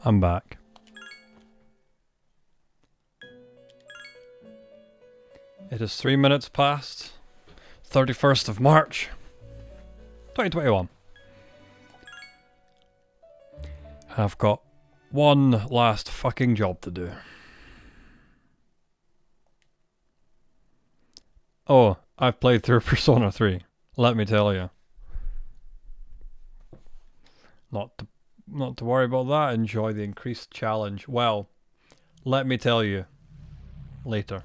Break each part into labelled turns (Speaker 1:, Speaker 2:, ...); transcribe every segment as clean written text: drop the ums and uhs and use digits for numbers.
Speaker 1: I'm back. It is 3 minutes past 31st of March 2021. I've got one last fucking job to do. Oh, I've played through Persona 3. Let me tell you. Not to worry about that. Enjoy the increased challenge. Well, let me tell you later.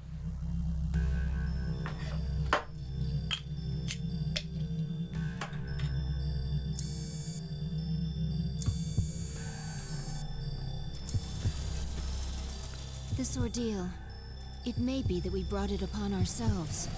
Speaker 2: This ordeal, it may be that we brought it upon ourselves.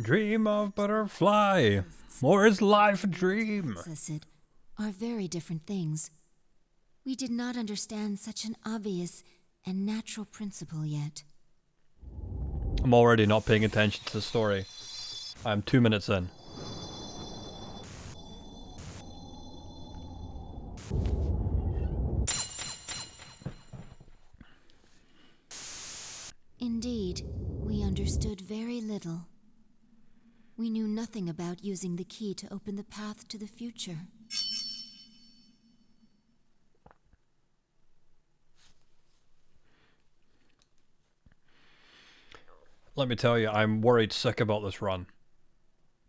Speaker 1: Dream of butterfly. More is life a dream.
Speaker 2: It are very different things. We did not understand such an obvious and natural principle yet.
Speaker 1: I'm already not paying attention to the story. I'm 2 minutes in.
Speaker 2: Indeed, we understood very little. We knew nothing about using the key to open the path to the future.
Speaker 1: Let me tell you, I'm worried sick about this run.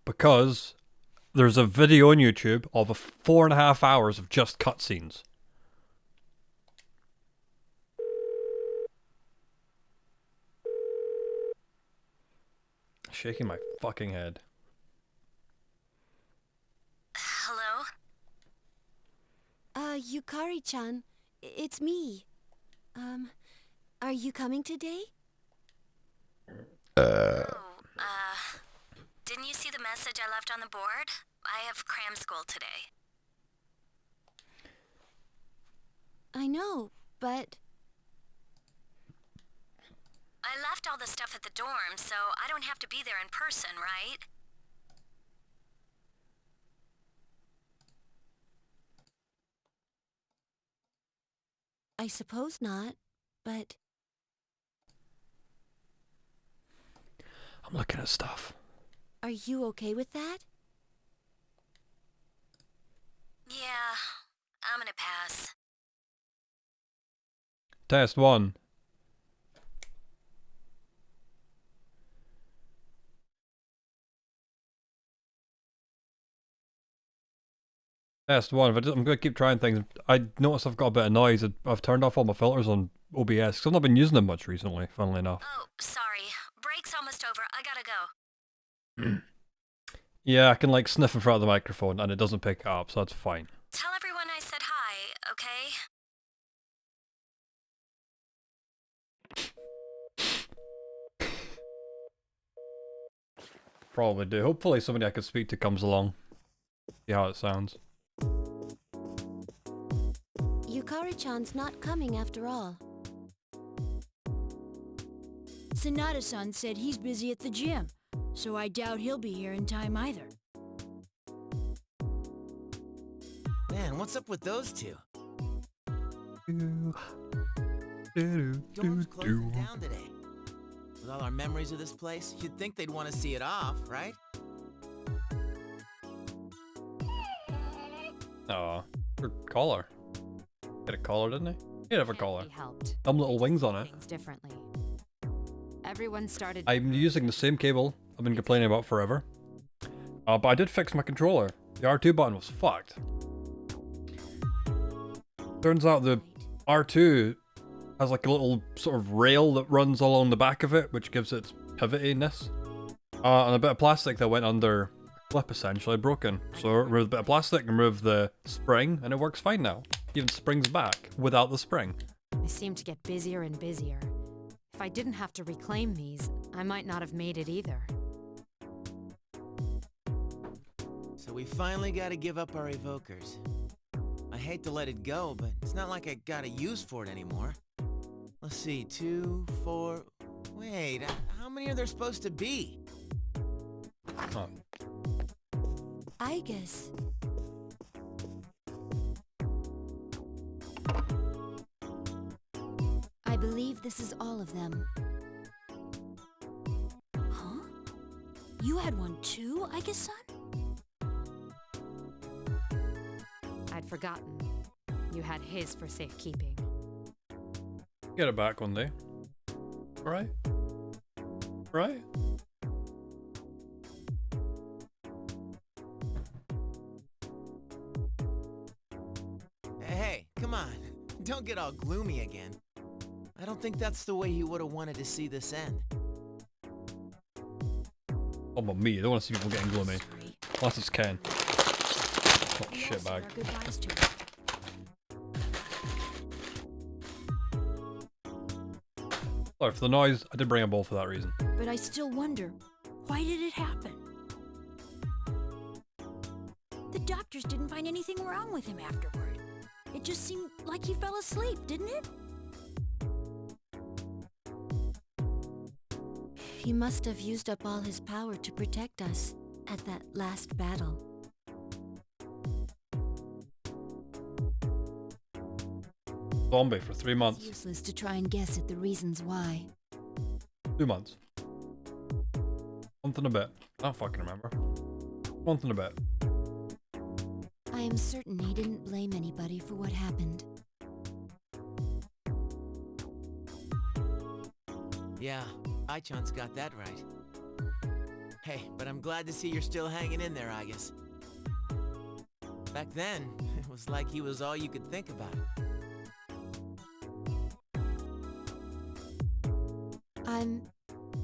Speaker 1: Because there's a video on YouTube of 4.5 hours of just cutscenes. Shaking my fucking head.
Speaker 3: Hello?
Speaker 4: Yukari-chan, it's me. Are you coming today?
Speaker 3: Didn't you see the message I left on the board? I have cram school today.
Speaker 4: I know, but...
Speaker 3: I left all the stuff at the dorm, so I don't have to be there in person, right?
Speaker 4: I suppose not, but...
Speaker 1: I'm looking at stuff.
Speaker 4: Are you okay with that?
Speaker 3: Yeah, I'm gonna pass.
Speaker 1: Test 1. Test 1. I'm going to keep trying things. I notice I've got a bit of noise. I've turned off all my filters on OBS because I've not been using them much recently, funnily enough.
Speaker 3: Oh, sorry. Break's almost over. I gotta go.
Speaker 1: Yeah, I can like sniff in front of the microphone and it doesn't pick it up, so that's fine.
Speaker 3: Tell everyone I said hi, okay?
Speaker 1: Probably do. Hopefully somebody I could speak to comes along. See how it sounds.
Speaker 4: Yukari-chan's not coming after all.
Speaker 5: Sonata-san said he's busy at the gym, so I doubt he'll be here in time either.
Speaker 6: Man, what's up with those two? Dorm's closing down today. With all our memories of this place, you'd think they'd want to see it off, right?
Speaker 1: Aw, her collar. Get a collar, didn't he? He did have a collar.
Speaker 7: Helped.
Speaker 1: Some little wings on it.
Speaker 7: Things differently. Everyone started.
Speaker 1: I'm using the same cable I've been complaining about forever. But I did fix my controller. The R2 button was fucked. Turns out the R2 has like a little sort of rail that runs along the back of it, which gives it pivotiness. And a bit of plastic that went under a clip essentially broken. So remove a bit of plastic, remove the spring, and it works fine now. Even springs back without the spring.
Speaker 7: I seem to get busier and busier. If I didn't have to reclaim these, I might not have made it either.
Speaker 6: So we finally gotta give up our evokers. I hate to let it go, but it's not like I got a use for it anymore. Let's see, 2, 4... Wait, how many are there supposed to be?
Speaker 1: Huh.
Speaker 2: I guess. I believe this is all of them.
Speaker 5: Huh? You had one too, I guess, son?
Speaker 7: I'd forgotten. You had his for safekeeping.
Speaker 1: Get it back one day. Right? Right?
Speaker 6: Hey, come on. Don't get all gloomy again. I don't think that's the way he would have wanted to see this end.
Speaker 1: Oh, but me, I don't want to see people getting gloomy.
Speaker 5: Sorry.
Speaker 1: Unless it's Ken. Oh,
Speaker 5: We all
Speaker 1: shit
Speaker 5: said
Speaker 1: bag.
Speaker 5: our goodbyes to her.
Speaker 1: Sorry for the noise, I did bring a bowl for that reason.
Speaker 5: But I still wonder, why did it happen? The doctors didn't find anything wrong with him afterward. It just seemed like he fell asleep, didn't it?
Speaker 4: He must have used up all his power to protect us at that last battle.
Speaker 1: Zombie for 3
Speaker 2: It's
Speaker 1: months.
Speaker 2: useless to try and guess at the reasons why.
Speaker 1: 2 months. Month and a bit. I don't fucking remember. Month and a bit.
Speaker 2: I am certain he didn't blame anybody for what happened.
Speaker 6: Yeah, Ai-chan's got that right. Hey, but I'm glad to see you're still hanging in there, Agus. Back then, it was like he was all you could think about.
Speaker 2: I'm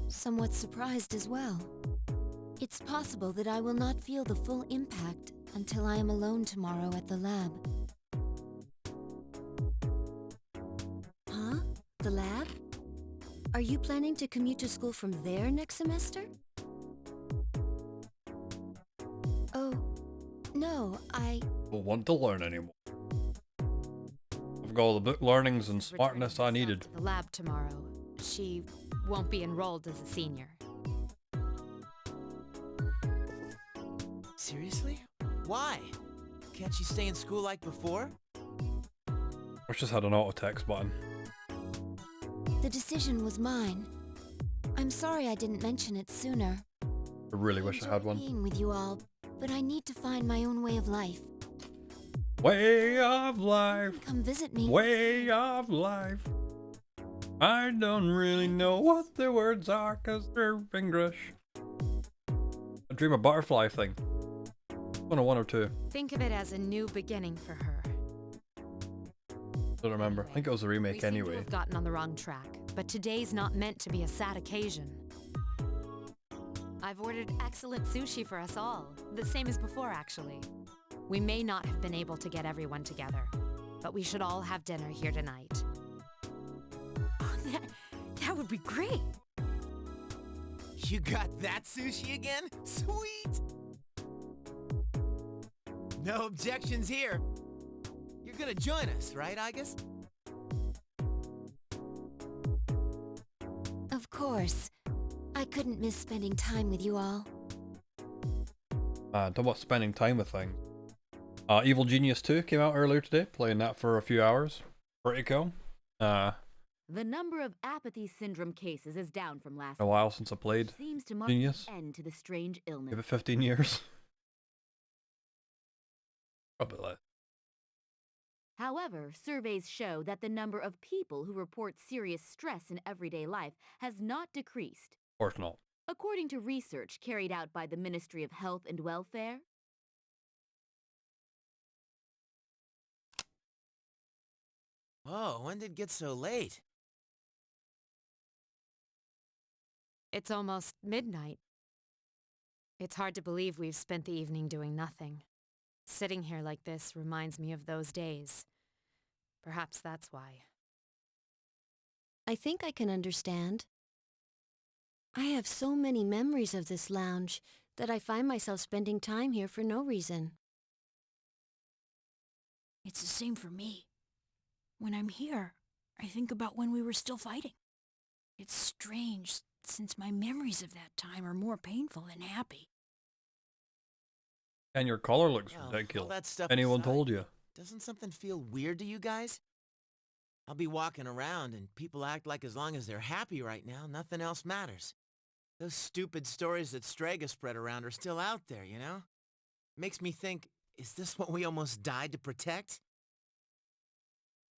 Speaker 2: somewhat surprised as well. It's possible that I will not feel the full impact until I am alone tomorrow at the lab.
Speaker 4: Huh? The lab? Are you planning to commute to school from there next semester?
Speaker 2: Oh, no,
Speaker 1: Don't want to learn anymore. I've got all the book learnings and smartness I needed.
Speaker 7: To the lab tomorrow. She won't be enrolled as a senior.
Speaker 6: Seriously? Why? Can't she stay in school like before?
Speaker 1: I just had an auto text button.
Speaker 2: the decision was mine. I'm sorry I didn't mention it sooner.
Speaker 1: I really wish I had
Speaker 2: enjoy
Speaker 1: one.
Speaker 2: being with you all, but I need to find my own way of life.
Speaker 1: Way of life.
Speaker 2: Come visit me.
Speaker 1: Way of life. I don't really know what the words are because they're English. A dream of butterfly thing. 101 or 2.
Speaker 7: Think of it as a new beginning for her.
Speaker 1: Don't remember. I think it was a remake
Speaker 7: We seem to
Speaker 1: anyway.
Speaker 7: have gotten on the wrong track, but today's not meant to be a sad occasion. I've ordered excellent sushi for us all, the same as before actually. We may not have been able to get everyone together, but we should all have dinner here tonight.
Speaker 5: That would be great.
Speaker 6: You got that sushi again? Sweet! No objections here. You're gonna join us, right, Agus?
Speaker 2: Of course. I couldn't miss spending time with you all.
Speaker 1: Talk about spending time with things. Evil Genius 2 came out earlier today. Playing that for a few hours. Pretty cool.
Speaker 8: The number of apathy syndrome cases is down from last
Speaker 1: A while since I played.
Speaker 8: week. Seems to mark
Speaker 1: Genius.
Speaker 8: an end to the strange illness.
Speaker 1: Give it 15 years. Probably less.
Speaker 8: However, surveys show that the number of people who report serious stress in everyday life has not decreased.
Speaker 1: Of course not.
Speaker 8: According to research carried out by the Ministry of Health and Welfare,
Speaker 6: Whoa, when did it get so late?
Speaker 7: It's almost midnight. It's hard to believe we've spent the evening doing nothing. Sitting here like this reminds me of those days. Perhaps that's why.
Speaker 4: I think I can understand. I have so many memories of this lounge that I find myself spending time here for no reason.
Speaker 5: It's the same for me. When I'm here, I think about when we were still fighting. It's strange, since my memories of that time are more painful than happy.
Speaker 1: And your collar looks
Speaker 6: Well, all
Speaker 1: ridiculous.
Speaker 6: that stuff
Speaker 1: Anyone
Speaker 6: aside,
Speaker 1: told you?
Speaker 6: Doesn't something feel weird to you guys? I'll be walking around and people act like as long as they're happy right now, nothing else matters. Those stupid stories that Strega spread around are still out there, you know? Makes me think, is this what we almost died to protect?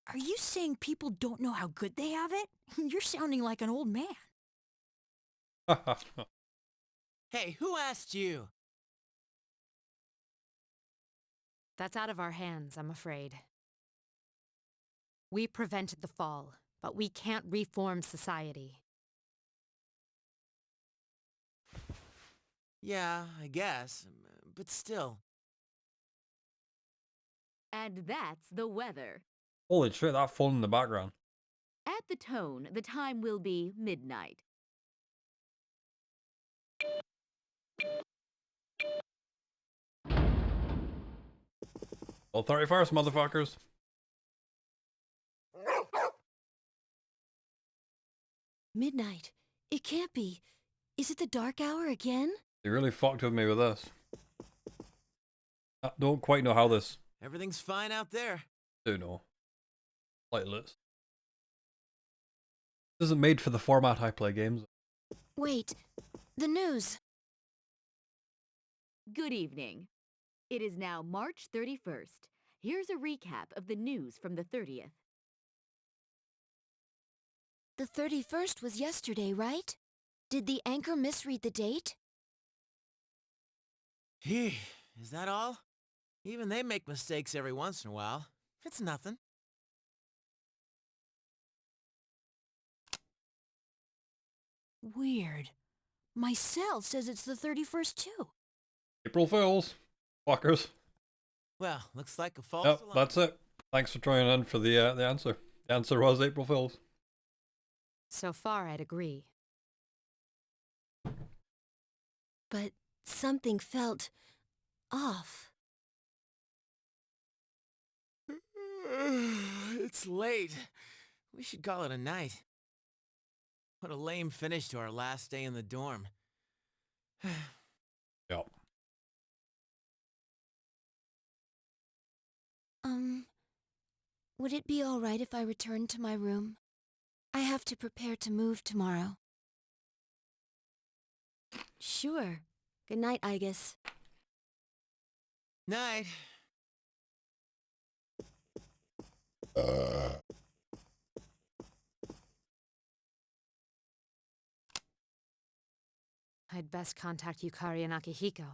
Speaker 5: Are you saying people don't know how good they have it? You're sounding like an old man.
Speaker 6: Hey, who asked you?
Speaker 7: That's out of our hands, I'm afraid. We prevented the fall, but we can't reform society.
Speaker 6: Yeah, I guess, but still.
Speaker 8: And that's the weather.
Speaker 1: Holy shit, that phone in the background.
Speaker 8: At the tone, the time will be midnight.
Speaker 1: Well, 31st, motherfuckers.
Speaker 4: Midnight. It can't be. Is it the dark hour again?
Speaker 1: They really fucked with me with this. I don't quite know how this...
Speaker 6: Everything's fine out there.
Speaker 1: Do know. Like this. This isn't made for the format I play games.
Speaker 4: Wait. The news.
Speaker 8: Good evening. It is now March 31st. Here's a recap of the news from the 30th.
Speaker 2: The 31st was yesterday, right? Did the anchor misread the date?
Speaker 6: Is that all? Even they make mistakes every once in a while. It's nothing.
Speaker 5: Weird. My cell says it's the 31st too.
Speaker 1: April Fools. Fuckers.
Speaker 6: Well, looks like a false
Speaker 1: Yep,
Speaker 6: alarm.
Speaker 1: that's it. Thanks for trying in for the answer. The answer was April Fools.
Speaker 7: So far, I'd agree.
Speaker 4: But something felt off.
Speaker 6: It's late. We should call it a night. What a lame finish to our last day in the dorm.
Speaker 1: Yep.
Speaker 2: Would it be all right if I returned to my room? I have to prepare to move tomorrow.
Speaker 4: Sure. Good night, Igus.
Speaker 6: Night.
Speaker 7: I'd best contact Yukari and Akihiko,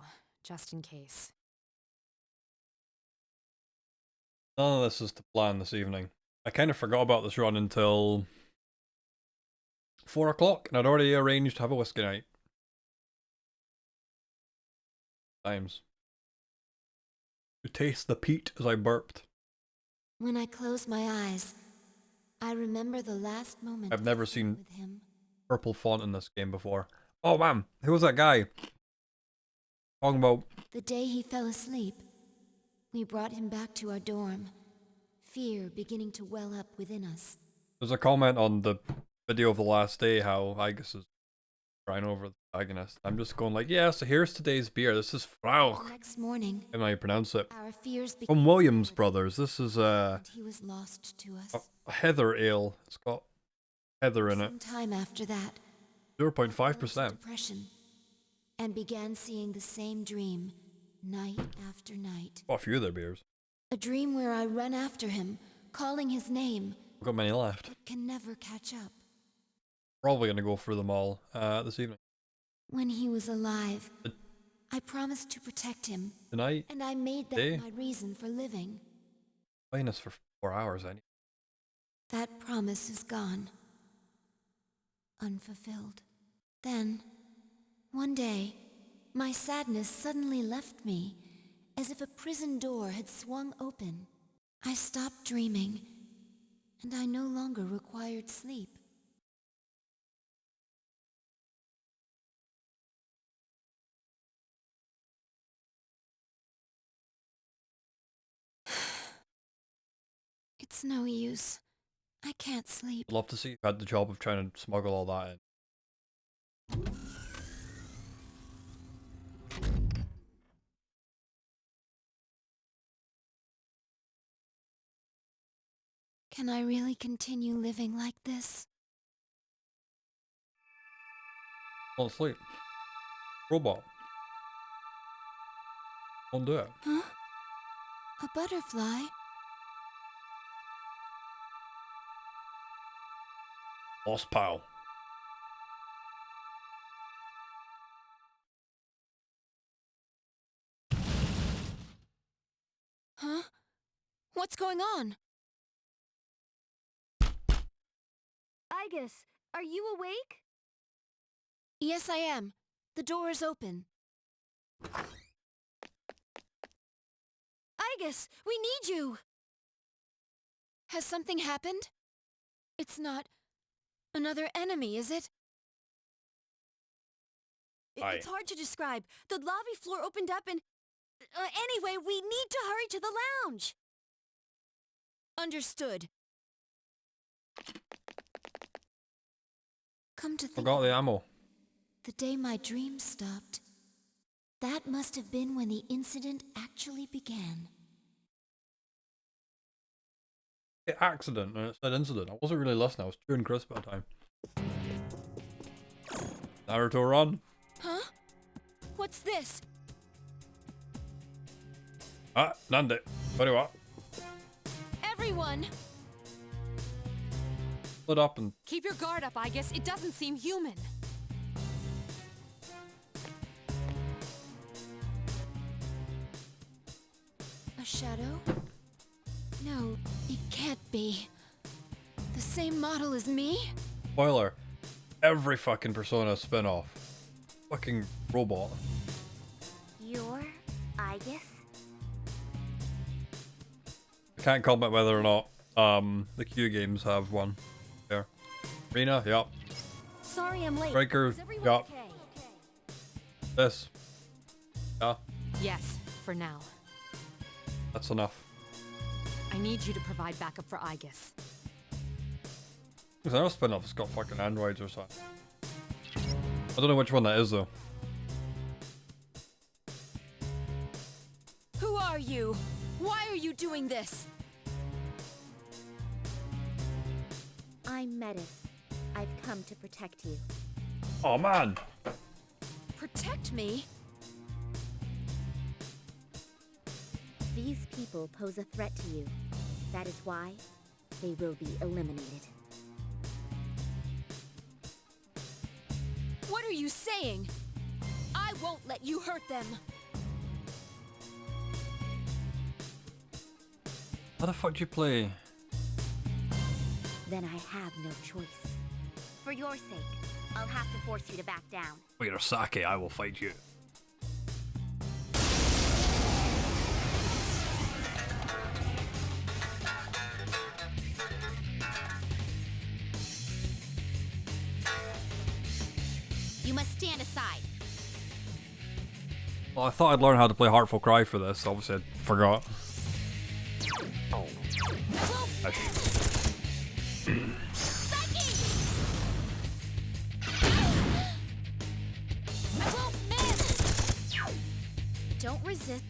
Speaker 7: just in case.
Speaker 1: None of this is the plan this evening. I kind of forgot about this run until 4 o'clock, and I'd already arranged to have a whiskey night. Times. To taste the peat as I burped.
Speaker 2: When I close my eyes, I remember the last moment
Speaker 1: I've
Speaker 2: I
Speaker 1: never
Speaker 2: spent
Speaker 1: seen
Speaker 2: with him.
Speaker 1: purple font in this game before. Oh man, who was that guy? Talking about...
Speaker 2: The day he fell asleep, we brought him back to our dorm, fear beginning to well up within us.
Speaker 1: There's a comment on the video of the last day how Igus is crying over the protagonist. I'm just going like, yeah, so here's today's beer. This is
Speaker 2: The
Speaker 1: Frauch.
Speaker 2: next morning,
Speaker 1: How you pronounce it?
Speaker 2: our fears
Speaker 1: From Williams Brothers. This is
Speaker 2: and he was lost to us.
Speaker 1: a heather ale. It's got heather in it.
Speaker 2: Some time after that, I fell into
Speaker 1: 0.5%.
Speaker 2: depression and began seeing the same dream night after night.
Speaker 1: Got a few of their beers.
Speaker 2: A dream where I run after him, calling his name,
Speaker 1: We've got many left.
Speaker 2: but can never catch up.
Speaker 1: Probably gonna go through them all this evening.
Speaker 2: When he was alive, I promised to protect him,
Speaker 1: Tonight,
Speaker 2: and I made that
Speaker 1: Day?
Speaker 2: my reason for living.
Speaker 1: playing this for 4 hours. I
Speaker 2: That promise is gone. Unfulfilled. Then, one day, my sadness suddenly left me, as if a prison door had swung open. I stopped dreaming, and I no longer required sleep. It's no use. I can't sleep.
Speaker 1: I'd love to see you had the job of trying to smuggle all that in.
Speaker 2: Can I really continue living like this?
Speaker 1: Don't sleep. Robot. Don't do it.
Speaker 2: Huh? A butterfly?
Speaker 1: Lost pal.
Speaker 2: Huh? What's going on?
Speaker 8: Igus, are you awake?
Speaker 2: Yes, I am. The door is open. Igus, we need you! Has something happened? It's not another enemy, is it?
Speaker 1: Aye.
Speaker 2: It's hard to describe. The lobby floor opened up and... anyway, we need to hurry to the lounge! Understood. Come to think
Speaker 1: Forgot the ammo.
Speaker 2: the day my dream stopped, that must have been when the incident actually began.
Speaker 1: Accident, and it said incident. I wasn't really listening, I was chewing crisp at the time. Naruto run.
Speaker 2: Huh? What's this?
Speaker 1: Ah, Nande. Very well.
Speaker 2: Everyone!
Speaker 1: Split up and
Speaker 7: Keep your guard up, Igus. It doesn't seem human.
Speaker 2: A shadow? No, it can't be. The same model as me?
Speaker 1: spoiler. Every fucking Persona spin-off. Fucking robot.
Speaker 8: You're Igus?
Speaker 1: I can't comment whether or not the Q games have one. There. Rena, yup.
Speaker 8: Sorry I'm late.
Speaker 1: Striker,
Speaker 8: Is everyone
Speaker 1: yup.
Speaker 8: okay?
Speaker 1: This. Yeah,
Speaker 7: Yes, for now.
Speaker 1: that's enough.
Speaker 7: I need you to provide backup for Igus.
Speaker 1: There's another spin-off that's got fucking androids or something. I don't know which one that is though.
Speaker 2: Who are you? Why are you doing this?
Speaker 8: I'm Metis. I've come to protect you.
Speaker 1: Oh man!
Speaker 2: Protect me?
Speaker 8: These people pose a threat to you. That is why they will be eliminated.
Speaker 2: What are you saying? I won't let you hurt them.
Speaker 1: How the fuck do you play?
Speaker 8: Then I have no choice. For your sake, I'll have to force you to back down.
Speaker 1: For your sake, I will fight you.
Speaker 8: You must stand aside.
Speaker 1: Well, I thought I'd learn how to play Heartful Cry for this, obviously I forgot.
Speaker 2: Don't resist.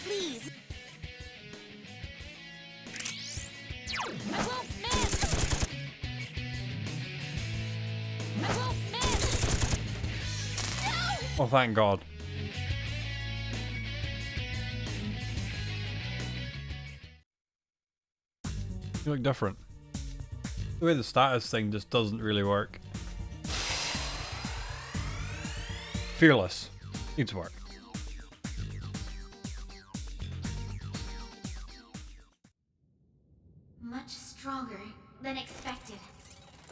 Speaker 8: Please.
Speaker 1: Oh, thank God. You look different. The way the status thing just doesn't really work. Fearless. Needs work.
Speaker 2: Much stronger than expected.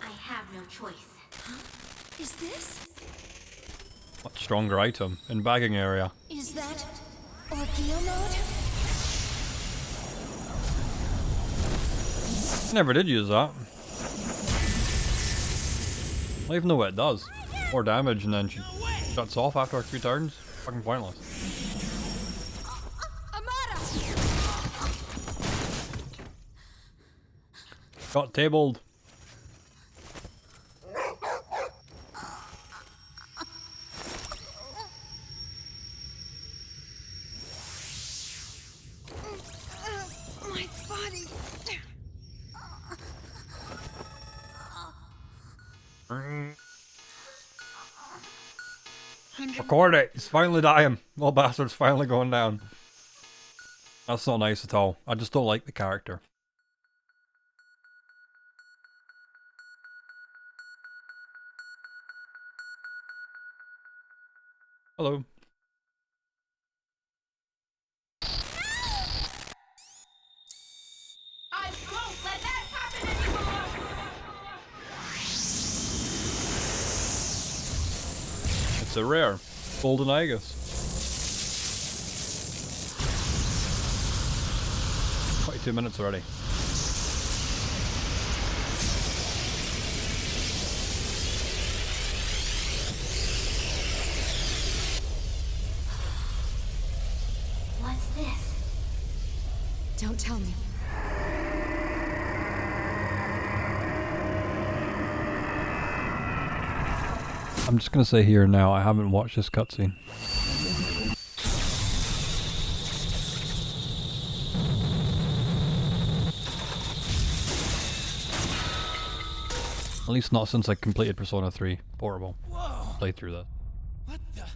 Speaker 2: I have no choice. Huh? Is this?
Speaker 1: Much stronger item in bagging area.
Speaker 2: Is that ordeal mode?
Speaker 1: Never did use that. I don't even know what it does. More damage and then she shuts off after a few turns. Fucking pointless. Got tabled.
Speaker 5: My body.
Speaker 1: Record it. He's finally dying. Little bastard's finally going down. That's not nice at all. I just don't like the character. Hello.
Speaker 5: I won't let that happen anymore!
Speaker 1: It's a rare. Golden Aegis. 22 minutes already.
Speaker 2: What's this?
Speaker 7: Don't tell me.
Speaker 1: I'm just gonna say here now, I haven't watched this cutscene. At least not since I completed Persona 3 Portable. Played through that.
Speaker 6: What the?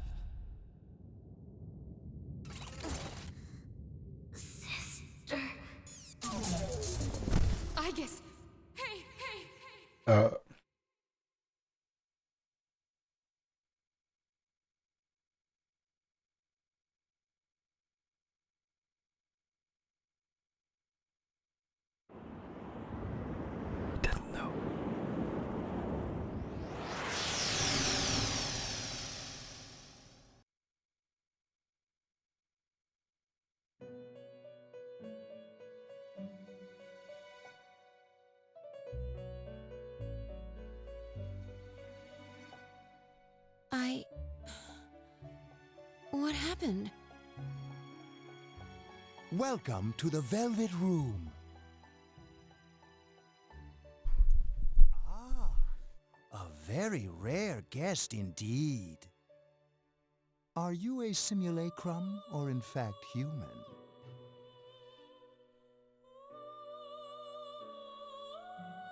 Speaker 2: Sister.
Speaker 7: I guess. Hey.
Speaker 1: Didn't know.
Speaker 2: What happened?
Speaker 9: Welcome to the Velvet Room. Ah, a very rare guest indeed. Are you a simulacrum or in fact human?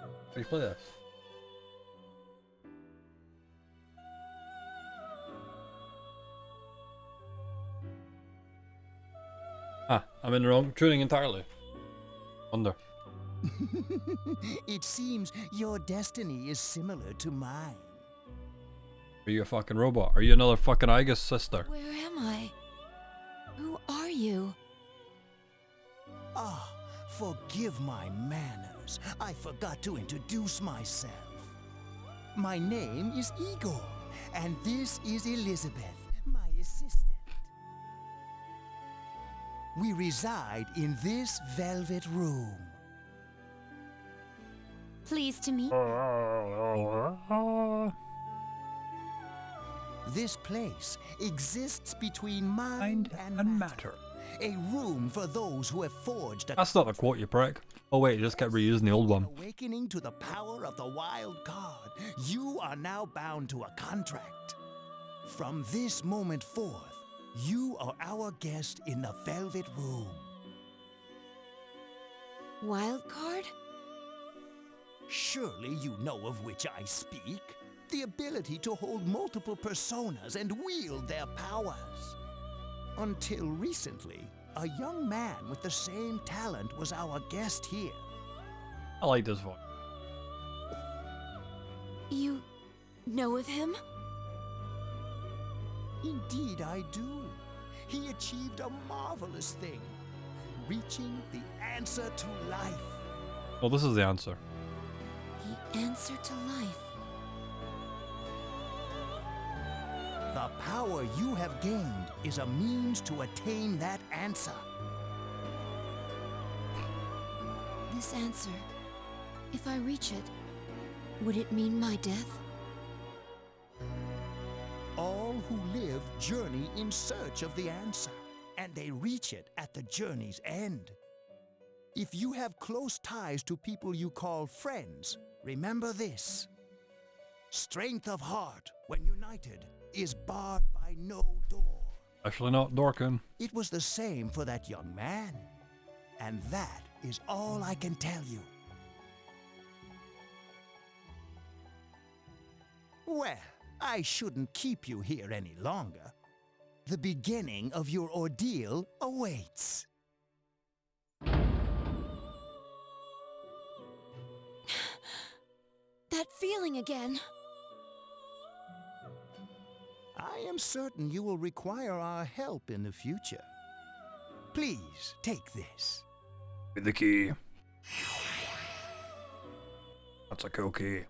Speaker 1: How do you play this? Ah, I'm in the wrong tuning entirely. Wonder.
Speaker 9: It seems your destiny is similar to mine.
Speaker 1: Are you a fucking robot? Are you another fucking Aegis sister?
Speaker 2: Where am I? Who are you?
Speaker 9: Ah, forgive my manners. I forgot to introduce myself. My name is Igor, and this is Elizabeth, my assistant. We reside in this velvet room.
Speaker 8: Pleased to meet.
Speaker 9: This place exists between mind and matter. A room for those who have forged a
Speaker 1: That's not a quote, you prick. Oh wait, you just kept reusing the old one.
Speaker 9: awakening to the power of the wild card. You are now bound to a contract. From this moment forth, you are our guest in the Velvet Room.
Speaker 2: Wild card?
Speaker 9: Surely you know of which I speak. The ability to hold multiple personas and wield their powers. Until recently, a young man with the same talent was our guest here.
Speaker 1: I like this voice.
Speaker 2: You know of him?
Speaker 9: Indeed I do. He achieved a marvelous thing, reaching the answer to life.
Speaker 1: Well, this is the answer.
Speaker 2: The answer to life.
Speaker 9: The power you have gained is a means to attain that answer.
Speaker 2: This answer, if I reach it, would it mean my death?
Speaker 9: All who live journey in search of the answer, and they reach it at the journey's end. If you have close ties to people you call friends, remember this. Strength of heart, when united, is barred by no door.
Speaker 1: Actually not Dorkin.
Speaker 9: It was the same for that young man. And that is all I can tell you. Well, I shouldn't keep you here any longer. The beginning of your ordeal awaits.
Speaker 2: That feeling again.
Speaker 9: I am certain you will require our help in the future. Please take this.
Speaker 1: With the key. That's a cool key.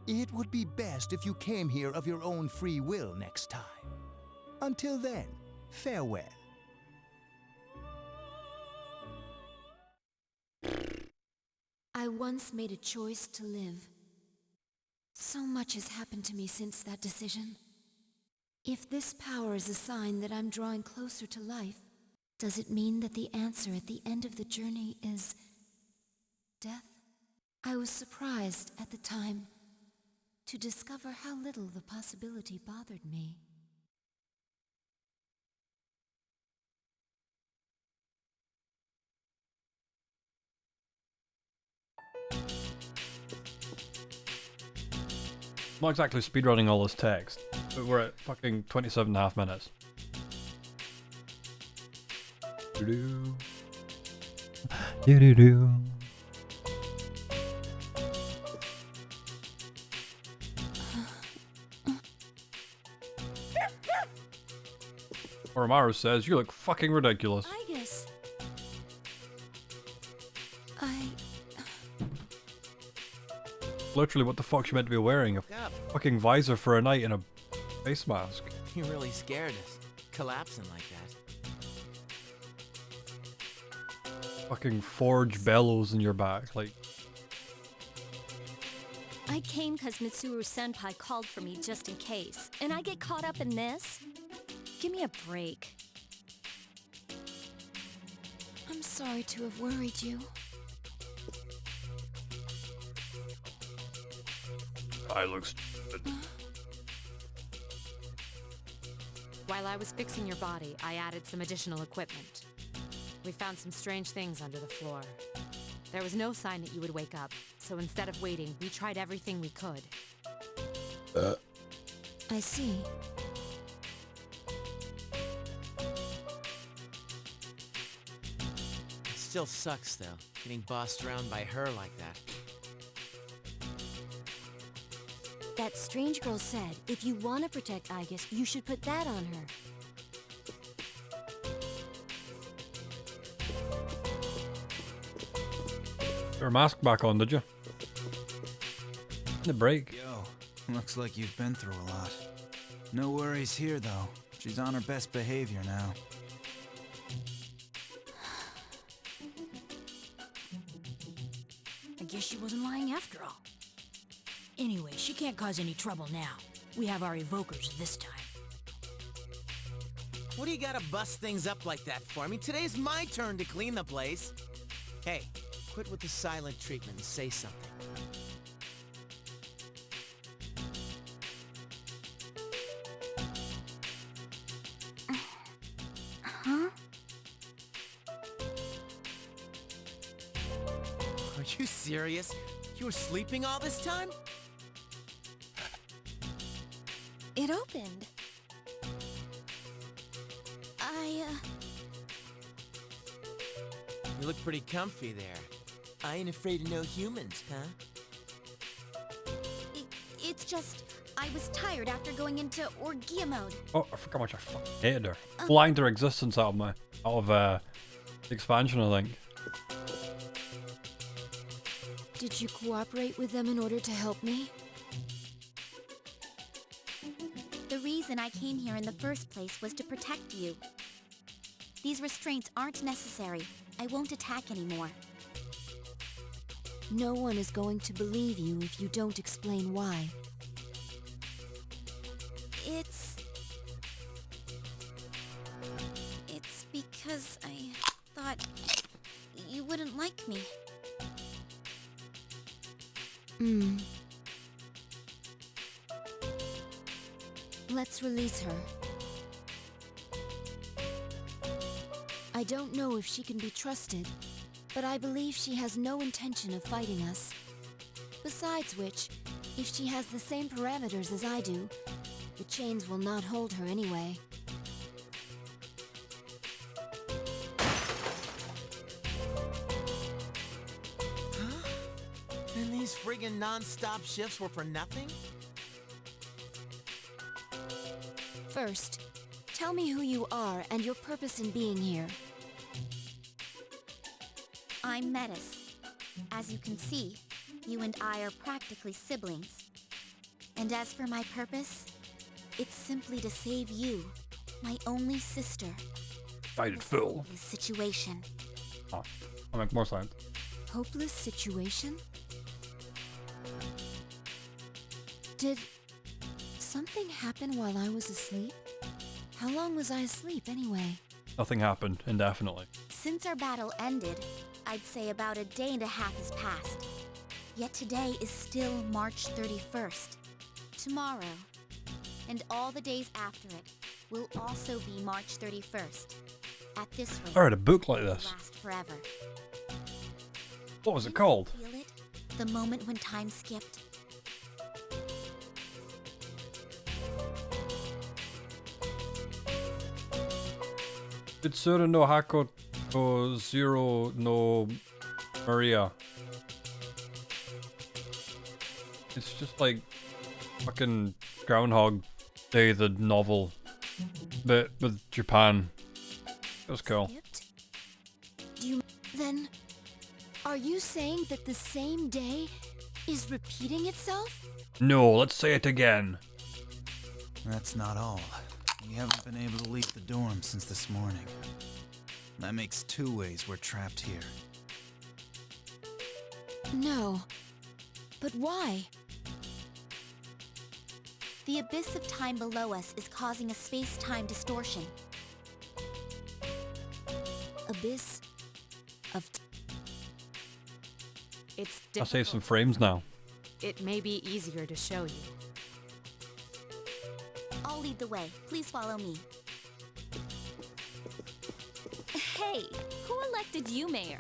Speaker 9: It would be best if you came here of your own free will next time. Until then, farewell.
Speaker 2: I once made a choice to live. So much has happened to me since that decision. If this power is a sign that I'm drawing closer to life, does it mean that the answer at the end of the journey is death? I was surprised at the time to discover how little the possibility bothered me.
Speaker 1: I'm not exactly speedrunning all this text, but we're at fucking 27.5 minutes. Doo-doo. Doo-doo-doo. Oromaru says, you look fucking ridiculous.
Speaker 2: I guess...
Speaker 1: Literally, what the fuck's she meant to be wearing? A fucking visor for a night and a face mask.
Speaker 6: You're really scared us. Collapsing like that.
Speaker 1: Fucking forge bellows in your back, like...
Speaker 4: I came because Mitsuru-senpai called for me just in case, and I get caught up in this? Give me a break.
Speaker 2: I'm sorry to have worried you.
Speaker 1: I look stupid.
Speaker 7: While I was fixing your body, I added some additional equipment. We found some strange things under the floor. There was no sign that you would wake up, so instead of waiting, we tried everything we could.
Speaker 2: I see.
Speaker 6: It still sucks, though, getting bossed around by her like that.
Speaker 4: That strange girl said, if you want to protect Aigis, you should put that on her.
Speaker 1: Put your mask back on, did you? The break.
Speaker 10: Yo, looks like you've been through a lot. No worries here, though. She's on her best behavior now.
Speaker 5: I guess she wasn't lying after all. Anyway, she can't cause any trouble now. We have our evokers this time.
Speaker 6: What do you gotta bust things up like that for? I mean, today's my turn to clean the place. Hey, quit with the silent treatment and say something.
Speaker 2: Huh?
Speaker 6: Are you serious? You were sleeping all this time?
Speaker 4: It opened.
Speaker 6: You look pretty comfy there. I ain't afraid of no humans, huh?
Speaker 2: It's just, I was tired after going into Orgia mode.
Speaker 1: Oh, I forgot how much I fucking hated her. Flying their existence out of the expansion, I think.
Speaker 2: Did you cooperate with them in order to help me?
Speaker 11: The reason I came here in the first place was to protect you. These restraints aren't necessary. I won't attack anymore.
Speaker 2: No one is going to believe you if you don't explain why.
Speaker 11: It's because I thought you wouldn't like me.
Speaker 2: Let's release her. I don't know if she can be trusted, but I believe she has no intention of fighting us. Besides which, if she has the same parameters as I do, the chains will not hold her anyway.
Speaker 6: Huh? And these friggin' non-stop shifts were for nothing?
Speaker 2: First, tell me who you are and your purpose in being here.
Speaker 11: I'm Metis. As you can see, you and I are practically siblings. And as for my purpose, it's simply to save you, my only sister.
Speaker 1: Fight it full.
Speaker 11: This situation.
Speaker 1: Oh, that makes more sense.
Speaker 2: Hopeless situation? Did something happen while I was asleep? How long was I asleep anyway?
Speaker 1: Nothing happened indefinitely.
Speaker 11: Since our battle ended, I'd say about a day and a half has passed. Yet today is still March 31st. Tomorrow, and all the days after it, will also be March 31st. At this rate,
Speaker 1: I read a book like
Speaker 11: it will
Speaker 1: this.
Speaker 11: last forever.
Speaker 1: What was it called?
Speaker 11: Feel it? The moment when time skipped.
Speaker 1: Itsura no Hako to Zero no Maria. It's just like fucking Groundhog Day, the novel, but with Japan. It was cool.
Speaker 2: Skipped? Then, are you saying that the same day is repeating itself?
Speaker 1: No, let's say it again.
Speaker 10: That's not all. We haven't been able to leave the dorm since this morning. That makes 2 ways we're trapped here.
Speaker 2: No. But why?
Speaker 11: The abyss of time below us is causing a space-time distortion.
Speaker 2: Abyss of
Speaker 7: It's
Speaker 1: I'll save some
Speaker 7: difficult.
Speaker 1: frames now.
Speaker 7: It may be easier to show you.
Speaker 11: I'll lead the way. Please follow me.
Speaker 12: Hey, who elected you mayor?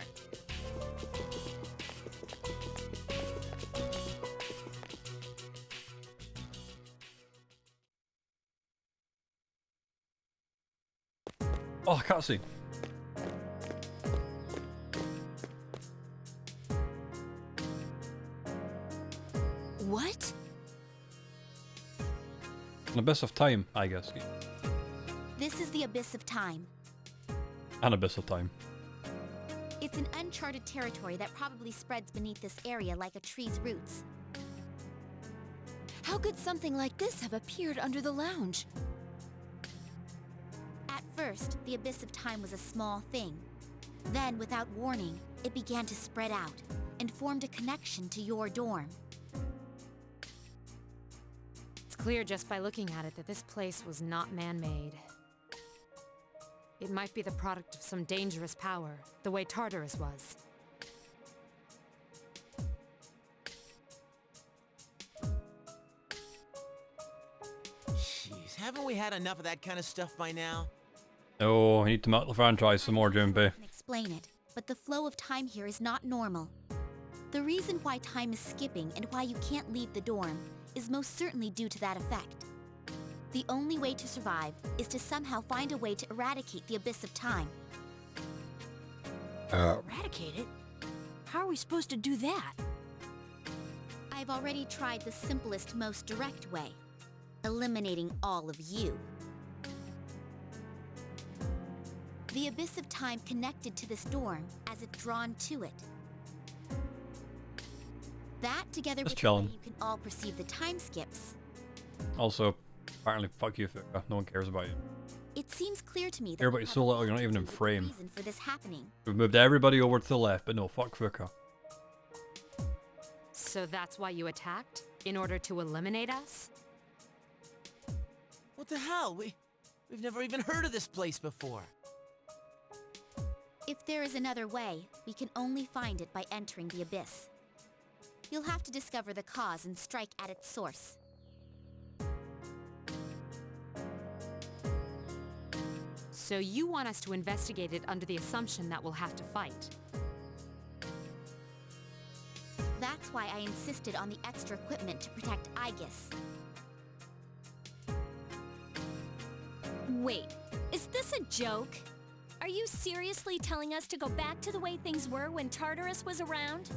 Speaker 1: Oh, I can't see.
Speaker 2: what?
Speaker 1: An abyss of time, I guess.
Speaker 11: This is the abyss of time.
Speaker 1: An abyss of time.
Speaker 11: It's an uncharted territory that probably spreads beneath this area like a tree's roots.
Speaker 2: How could something like this have appeared under the lounge?
Speaker 11: At first, the abyss of time was a small thing. Then, without warning, it began to spread out and formed a connection to your dorm.
Speaker 7: It's clear just by looking at it that this place was not man-made. It might be the product of some dangerous power, the way Tartarus was.
Speaker 6: Jeez, haven't we had enough of that kind of stuff by now?
Speaker 1: Oh, I need to milk the franchise some more, Junpei.
Speaker 11: I can explain it, but the flow of time here is not normal. The reason why time is skipping and why you can't leave the dorm is most certainly due to that effect. The only way to survive is to somehow find a way to eradicate the abyss of time.
Speaker 5: Eradicate it? How are we supposed to do that?
Speaker 11: I've already tried the simplest, most direct way. Eliminating all of you. The abyss of time connected to this dorm, as if drawn to it. That, together
Speaker 1: Just
Speaker 11: with
Speaker 1: chilling.
Speaker 11: the way you can all perceive the time skips,
Speaker 1: Also, apparently, fuck you, Fuka. No one cares about you.
Speaker 11: it seems clear to me that
Speaker 1: Care about
Speaker 11: we
Speaker 1: you
Speaker 11: have
Speaker 1: so
Speaker 11: a
Speaker 1: little, you're not
Speaker 11: lot
Speaker 1: even
Speaker 11: to
Speaker 1: in
Speaker 11: do with the
Speaker 1: frame.
Speaker 11: reason for this happening.
Speaker 1: We've moved everybody over to the left, but no, fuck Fuka.
Speaker 7: So that's why you attacked? In order to eliminate us?
Speaker 6: What the hell? We've never even heard of this place before.
Speaker 11: If there is another way, we can only find it by entering the abyss. You'll have to discover the cause and strike at its source.
Speaker 7: So you want us to investigate it under the assumption that we'll have to fight?
Speaker 11: That's why I insisted on the extra equipment to protect Aegis.
Speaker 12: Wait, is this a joke? Are you seriously telling us to go back to the way things were when Tartarus was around?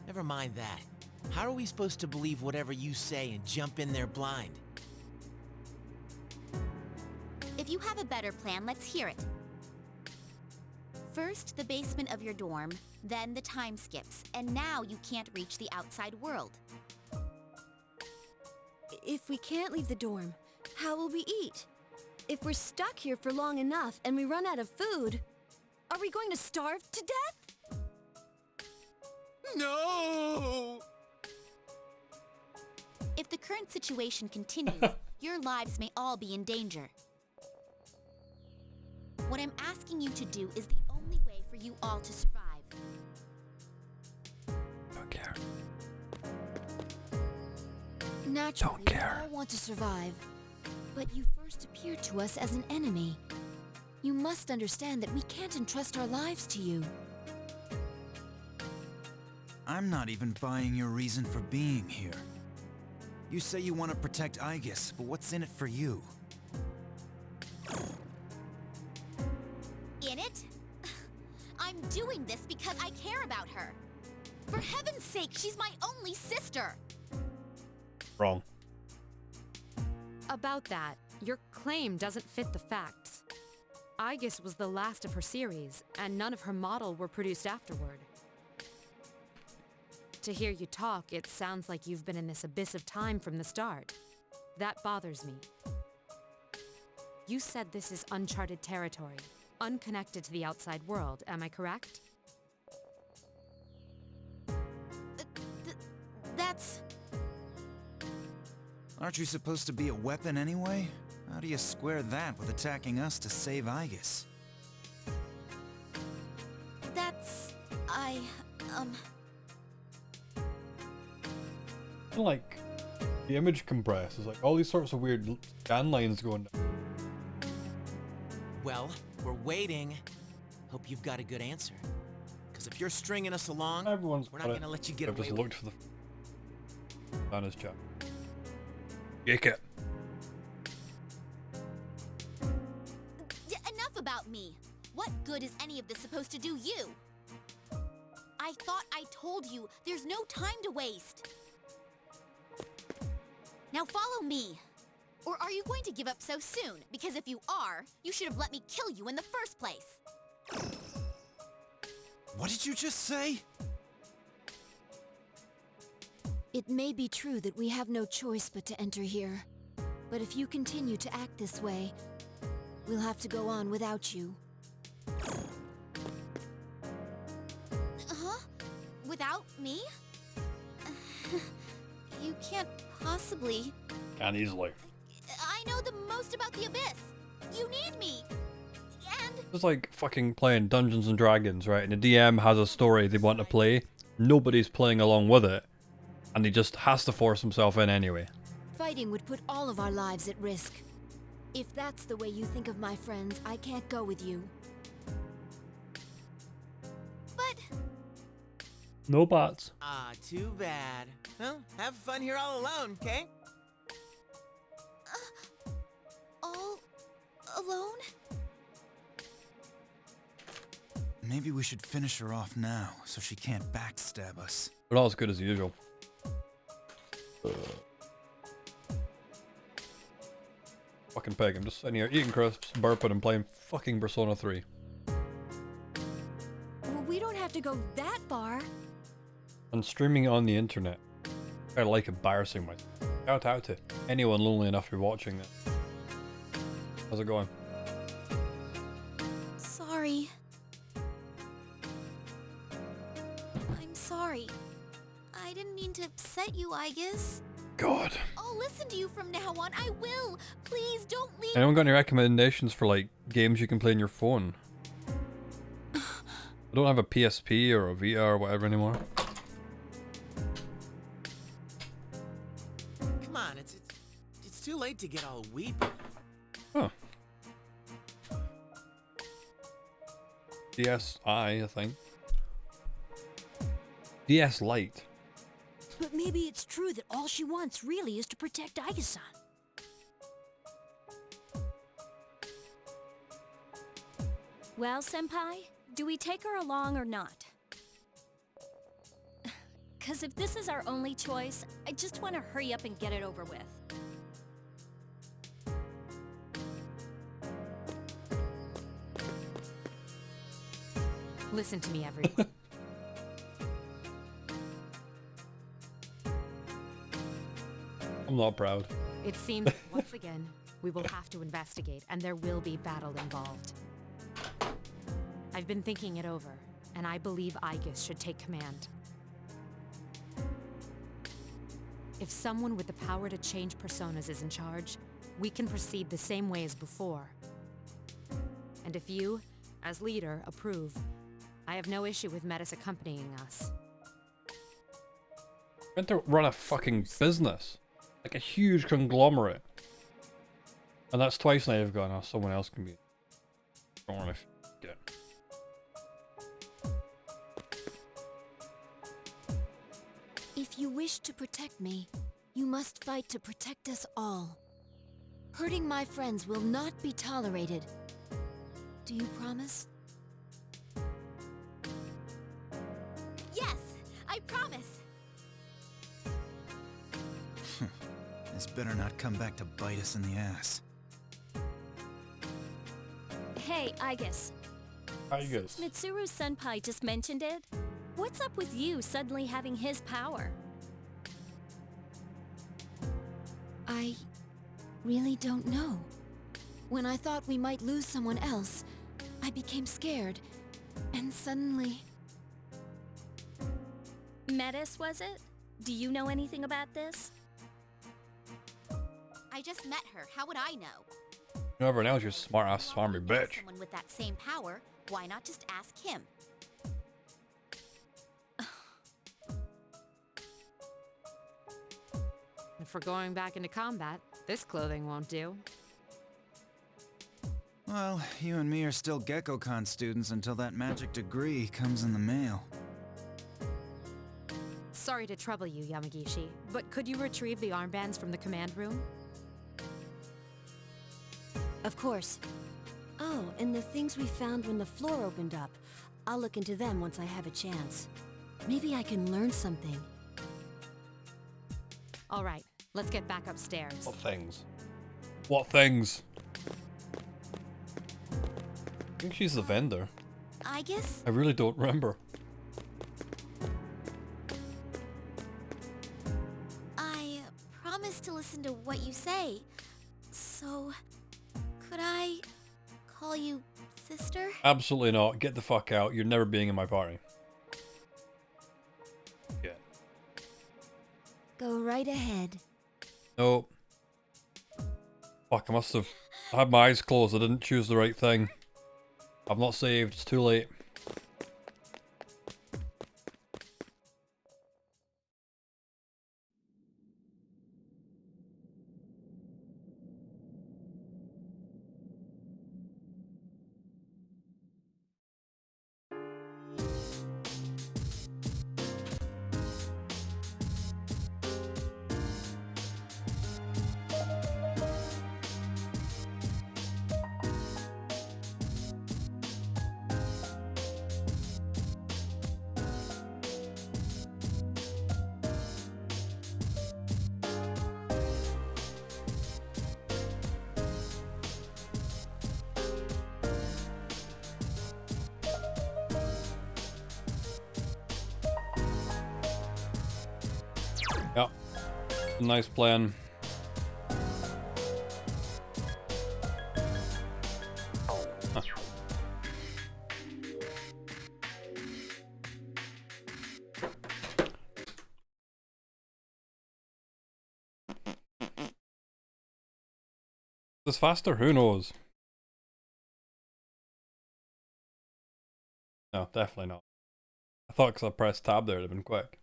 Speaker 6: Never mind that. How are we supposed to believe whatever you say and jump in there blind?
Speaker 11: If you have a better plan, let's hear it. First, the basement of your dorm, then the time skips, and now you can't reach the outside world.
Speaker 4: If we can't leave the dorm, how will we eat? If we're stuck here for long enough and we run out of food, are we going to starve to death?
Speaker 6: No!
Speaker 11: If the current situation continues, your lives may all be in danger. What I'm asking you to do is the only way for you all to survive.
Speaker 1: Don't care.
Speaker 2: Naturally,
Speaker 1: Don't care.
Speaker 2: we all want to survive. But you first appeared to us as an enemy. You must understand that we can't entrust our lives to you.
Speaker 10: I'm not even buying your reason for being here. You say you want to protect Aegis, but what's in it for you?
Speaker 11: In it? I'm doing this because I care about her. For heaven's sake, she's my only sister.
Speaker 1: Wrong.
Speaker 7: About that, your claim doesn't fit the facts. Aegis was the last of her series, and none of her model were produced afterward. To hear you talk, it sounds like you've been in this abyss of time from the start. That bothers me. You said this is uncharted territory, unconnected to the outside world, am I correct?
Speaker 11: That's...
Speaker 10: Aren't you supposed to be a weapon anyway? How do you square that with attacking us to save Aegis?
Speaker 11: That's...
Speaker 1: Like, the image compresses, like all these sorts of weird scan lines going down.
Speaker 6: Well, we're waiting. Hope you've got a good answer. Because if you're stringing us along,
Speaker 1: Everyone's
Speaker 6: we're
Speaker 1: got
Speaker 6: not
Speaker 1: it.
Speaker 6: gonna let you get
Speaker 1: I've
Speaker 6: away
Speaker 1: just
Speaker 6: with
Speaker 1: looked for the down his chat. Yake it.
Speaker 11: Enough about me. What good is any of this supposed to do you? I thought I told you there's no time to waste. Now follow me. Or are you going to give up so soon? Because if you are, you should have let me kill you in the first place.
Speaker 10: What did you just say?
Speaker 2: It may be true that we have no choice but to enter here. But if you continue to act this way, we'll have to go on without you.
Speaker 11: Huh? Without me? You can't possibly...
Speaker 1: Can't easily.
Speaker 11: I know the most about the Abyss. You need me. And...
Speaker 1: It's like fucking playing Dungeons and Dragons, right? And the DM has a story they want to play. Nobody's playing along with it. And he just has to force himself in anyway.
Speaker 2: Fighting would put all of our lives at risk. If that's the way you think of my friends, I can't go with you.
Speaker 11: But...
Speaker 1: No bots.
Speaker 6: Ah, too bad. Well, have fun here all alone, okay?
Speaker 11: All... alone?
Speaker 10: Maybe we should finish her off now, so she can't backstab us.
Speaker 1: They're not as good as usual. Fucking pig. I'm just sitting here eating crisps, burping, and playing fucking Persona 3.
Speaker 12: Well, we don't have to go that far.
Speaker 1: And streaming it on the internet. I like embarrassing myself. Shout out to anyone lonely enough to be watching this. How's it going?
Speaker 2: Sorry. I'm sorry. I didn't mean to upset you, I guess.
Speaker 1: God.
Speaker 2: I'll listen to you from now on. I will. Please don't leave.
Speaker 1: Anyone got any recommendations for like games you can play on your phone? I don't have a PSP or a Vita or whatever anymore.
Speaker 6: Come on, it's too late to get all weepy.
Speaker 1: Huh. DSi, I think. DS Lite.
Speaker 5: But maybe it's true that all she wants really is to protect Aiga-san.
Speaker 12: Well, Senpai, do we take her along or not? 'Cause if this is our only choice, I just want to hurry up and get it over with.
Speaker 7: Listen to me, everyone.
Speaker 1: I'm not proud.
Speaker 7: It seems once again we will have to investigate, and there will be battle involved. I've been thinking it over, and I believe Aigis should take command. If someone with the power to change personas is in charge, we can proceed the same way as before. And if you, as leader, approve, I have no issue with Metis accompanying us.
Speaker 1: Meant to run a fucking business. Like a huge conglomerate. And that's twice now you've gone, oh, someone else can be. Don't really get it.
Speaker 2: If you wish to protect me, you must fight to protect us all. Hurting my friends will not be tolerated. Do you promise?
Speaker 11: Yes, I promise.
Speaker 10: This better not come back to bite us in the ass.
Speaker 12: Hey, Aigis.
Speaker 1: Aigis.
Speaker 12: Mitsuru Senpai just mentioned it. What's up with you suddenly having his power?
Speaker 2: I really don't know. When I thought we might lose someone else, I became scared. And suddenly...
Speaker 12: Metis, was it? Do you know anything about this?
Speaker 11: I just met her. How would I know?
Speaker 1: Whoever knows you're smart ass smarmy bitch.
Speaker 11: Someone with that same power, why not just ask him?
Speaker 7: If we're going back into combat, this clothing won't do.
Speaker 10: Well, you and me are still GeckoCon students until that magic degree comes in the mail.
Speaker 7: Sorry to trouble you, Yamagishi, but could you retrieve the armbands from the command room?
Speaker 4: Of course. Oh, and the things we found when the floor opened up. I'll look into them once I have a chance. Maybe I can learn something.
Speaker 7: All right, let's get back upstairs.
Speaker 1: What things? What things? I think she's the vendor.
Speaker 2: I guess...
Speaker 1: I really don't remember.
Speaker 2: I promise to listen to what you say. So... could I... call you sister?
Speaker 1: Absolutely not. Get the fuck out. You're never being in my party. Yeah.
Speaker 2: Go right ahead.
Speaker 1: Nope. Fuck, I must have had my eyes closed. I didn't choose the right thing. I'm not saved. It's too late. A nice plan. Huh. Is this faster? Who knows? No, definitely not. I thought because I pressed tab there, it'd have been quick.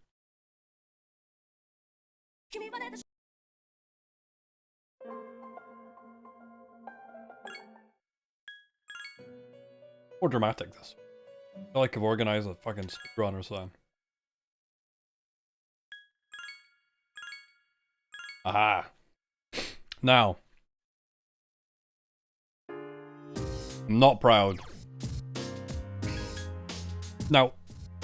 Speaker 1: More dramatic, this. I feel like I've organized a fucking speedrun or something. Aha! Now. I'm not proud. Now,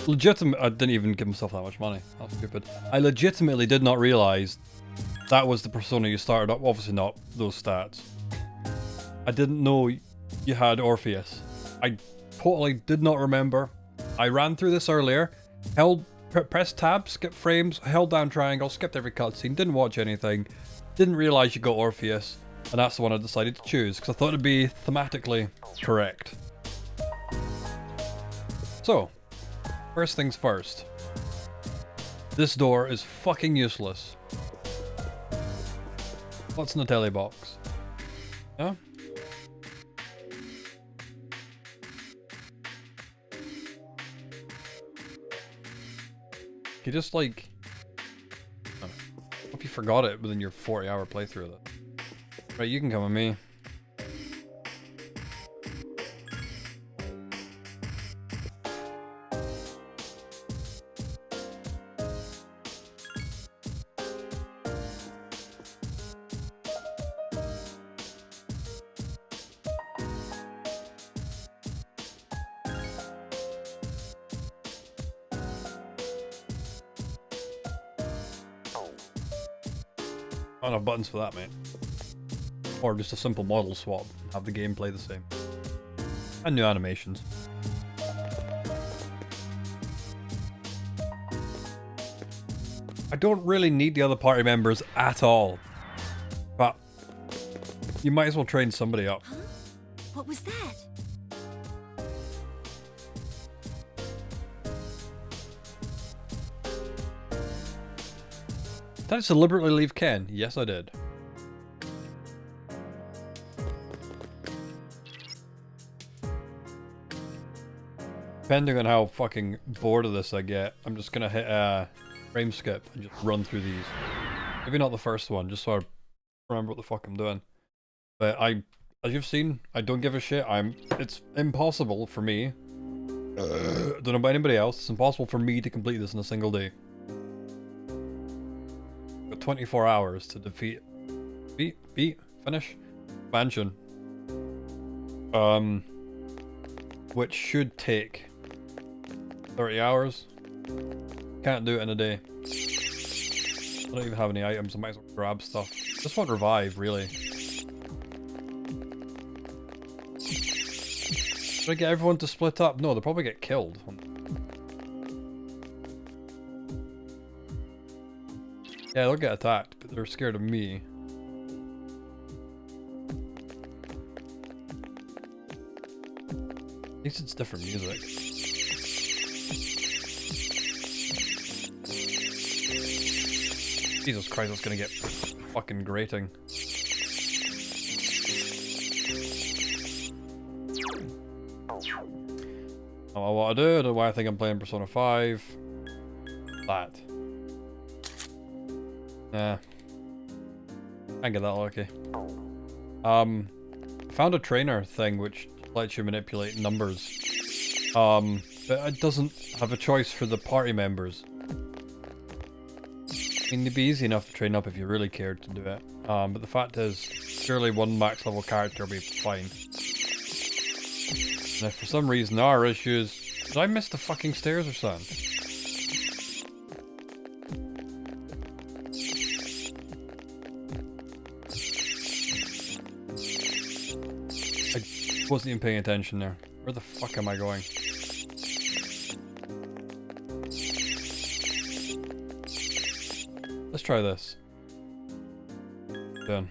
Speaker 1: I didn't even give myself that much money. That's stupid. I legitimately did not realize that was the persona you started up. Obviously not those stats. I didn't know you had Orpheus. I totally did not remember. I ran through this earlier, pressed tab, skipped frames, held down triangle, skipped every cutscene, didn't watch anything, didn't realize you got Orpheus, and that's the one I decided to choose because I thought it'd be thematically correct. So, first things first. This door is fucking useless. What's in the telly box? Yeah? You just like... I hope you forgot it within your 40-hour playthrough of it. Right, you can come with me. Not enough buttons for that, mate. Or just a simple model swap and have the gameplay the same. And new animations. I don't really need the other party members at all. But you might as well train somebody up.
Speaker 4: Huh? What was that?
Speaker 1: Did I just deliberately leave Ken? Yes, I did. Depending on how fucking bored of this I get, I'm just gonna hit frame skip and just run through these. Maybe not the first one, just so I remember what the fuck I'm doing. But as you've seen, I don't give a shit. It's impossible for me. Don't know about anybody else. It's impossible for me to complete this in a single day. 24 hours to finish expansion. Which should take 30 hours. Can't do it in a day. I don't even have any items, I might as well grab stuff. Just want revive, really. Should I get everyone to split up? No, they'll probably get killed. Yeah, they'll get attacked, but they're scared of me. At least it's different music. Jesus Christ, that's gonna get fucking grating. I don't know what I do, I don't know why I think I'm playing Persona 5. That. Nah. Can't get that lucky. Found a trainer thing which lets you manipulate numbers. But it doesn't have a choice for the party members. I mean, it'd be easy enough to train up if you really cared to do it. But the fact is, surely one max level character will be fine. And if for some reason there are issues... Did I miss the fucking stairs or something? I wasn't even paying attention there. Where the fuck am I going? Let's try this. Done.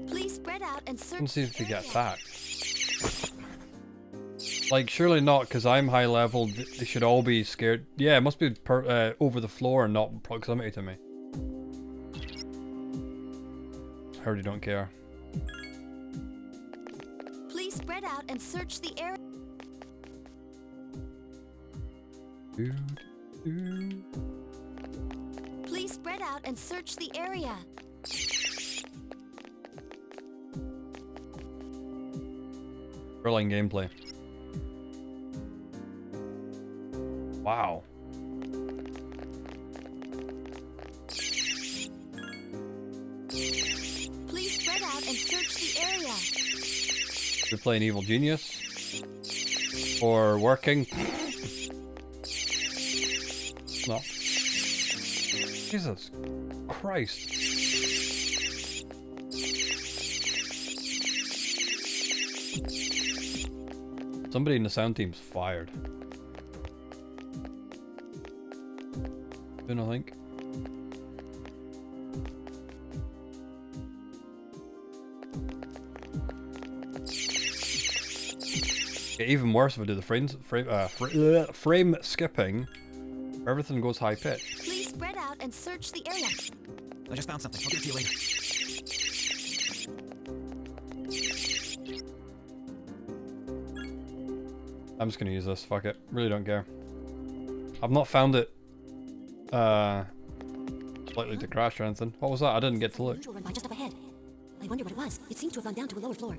Speaker 2: Please spread out and search.
Speaker 1: Let's see if they get attacked. Like, surely not, because I'm high level. They should all be scared. Yeah, it must be over the floor and not proximity to me. I already don't care.
Speaker 2: Please spread out and search the area. Please spread out and search the area.
Speaker 1: Thrilling gameplay. Wow.
Speaker 2: Please spread out and search the area.
Speaker 1: We're playing Evil Genius. Or working. No. Jesus Christ. Somebody in the sound team's fired. I think. Get even worse if I do the frame skipping. Everything goes high pitch.
Speaker 2: Please spread out and search the area.
Speaker 10: I just found something. I'll give it to you later.
Speaker 1: I'm just gonna use this. Fuck it. Really don't care. I've not found it. Likely to crash or anything. What was that? I didn't get to look.
Speaker 2: Unusual run by just up ahead. I wonder what it was. It seemed to have gone down to a lower floor.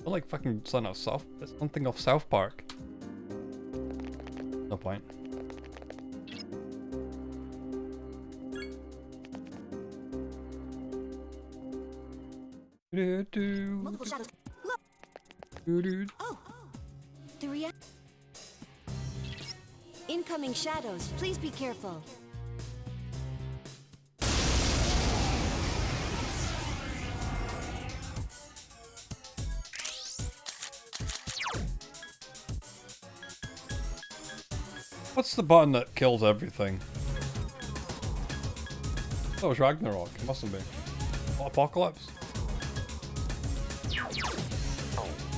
Speaker 1: I like fucking something off South Park. No point.
Speaker 2: Multiple shadows. Look. Oh. The react.
Speaker 4: Incoming shadows. Please be careful.
Speaker 1: What's the button that kills everything? That was Ragnarok. It mustn't be. What, Apocalypse?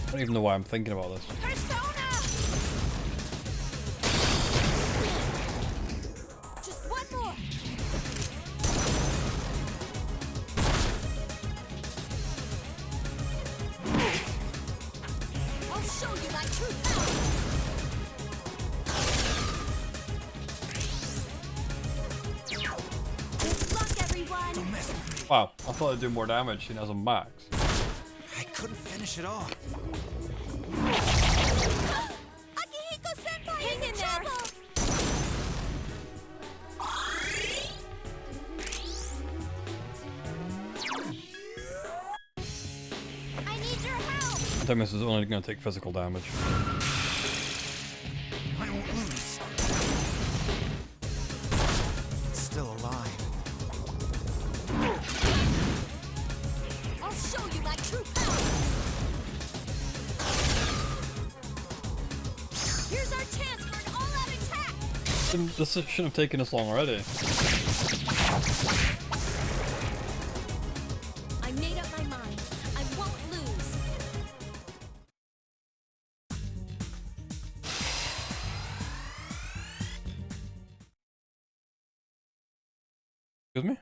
Speaker 1: I don't even know why I'm thinking about this.
Speaker 2: Just one more. I'll show you my true power. Good luck, everyone.
Speaker 10: Don't mess with me.
Speaker 1: Wow, I thought I'd do more damage seeing as a max.
Speaker 10: I couldn't finish it off.
Speaker 2: Akihiko-senpai is in trouble. I need your help.
Speaker 1: I think this is only going to take physical damage.
Speaker 10: I won't lose. It's still alive.
Speaker 2: I'll show you my true power. Here's our chance for an all-out attack.
Speaker 1: This shouldn't have taken us long already.
Speaker 2: I made up my mind. I won't lose.
Speaker 1: Excuse me?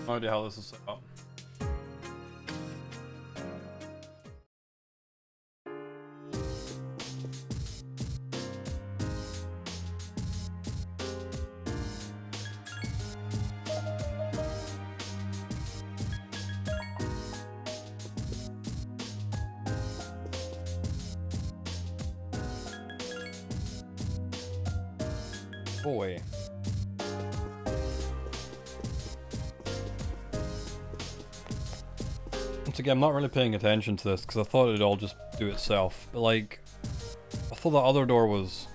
Speaker 1: No idea how this is set up. Go away. Once again, I'm not really paying attention to this because I thought it'd all just do itself. But like, I thought that other door was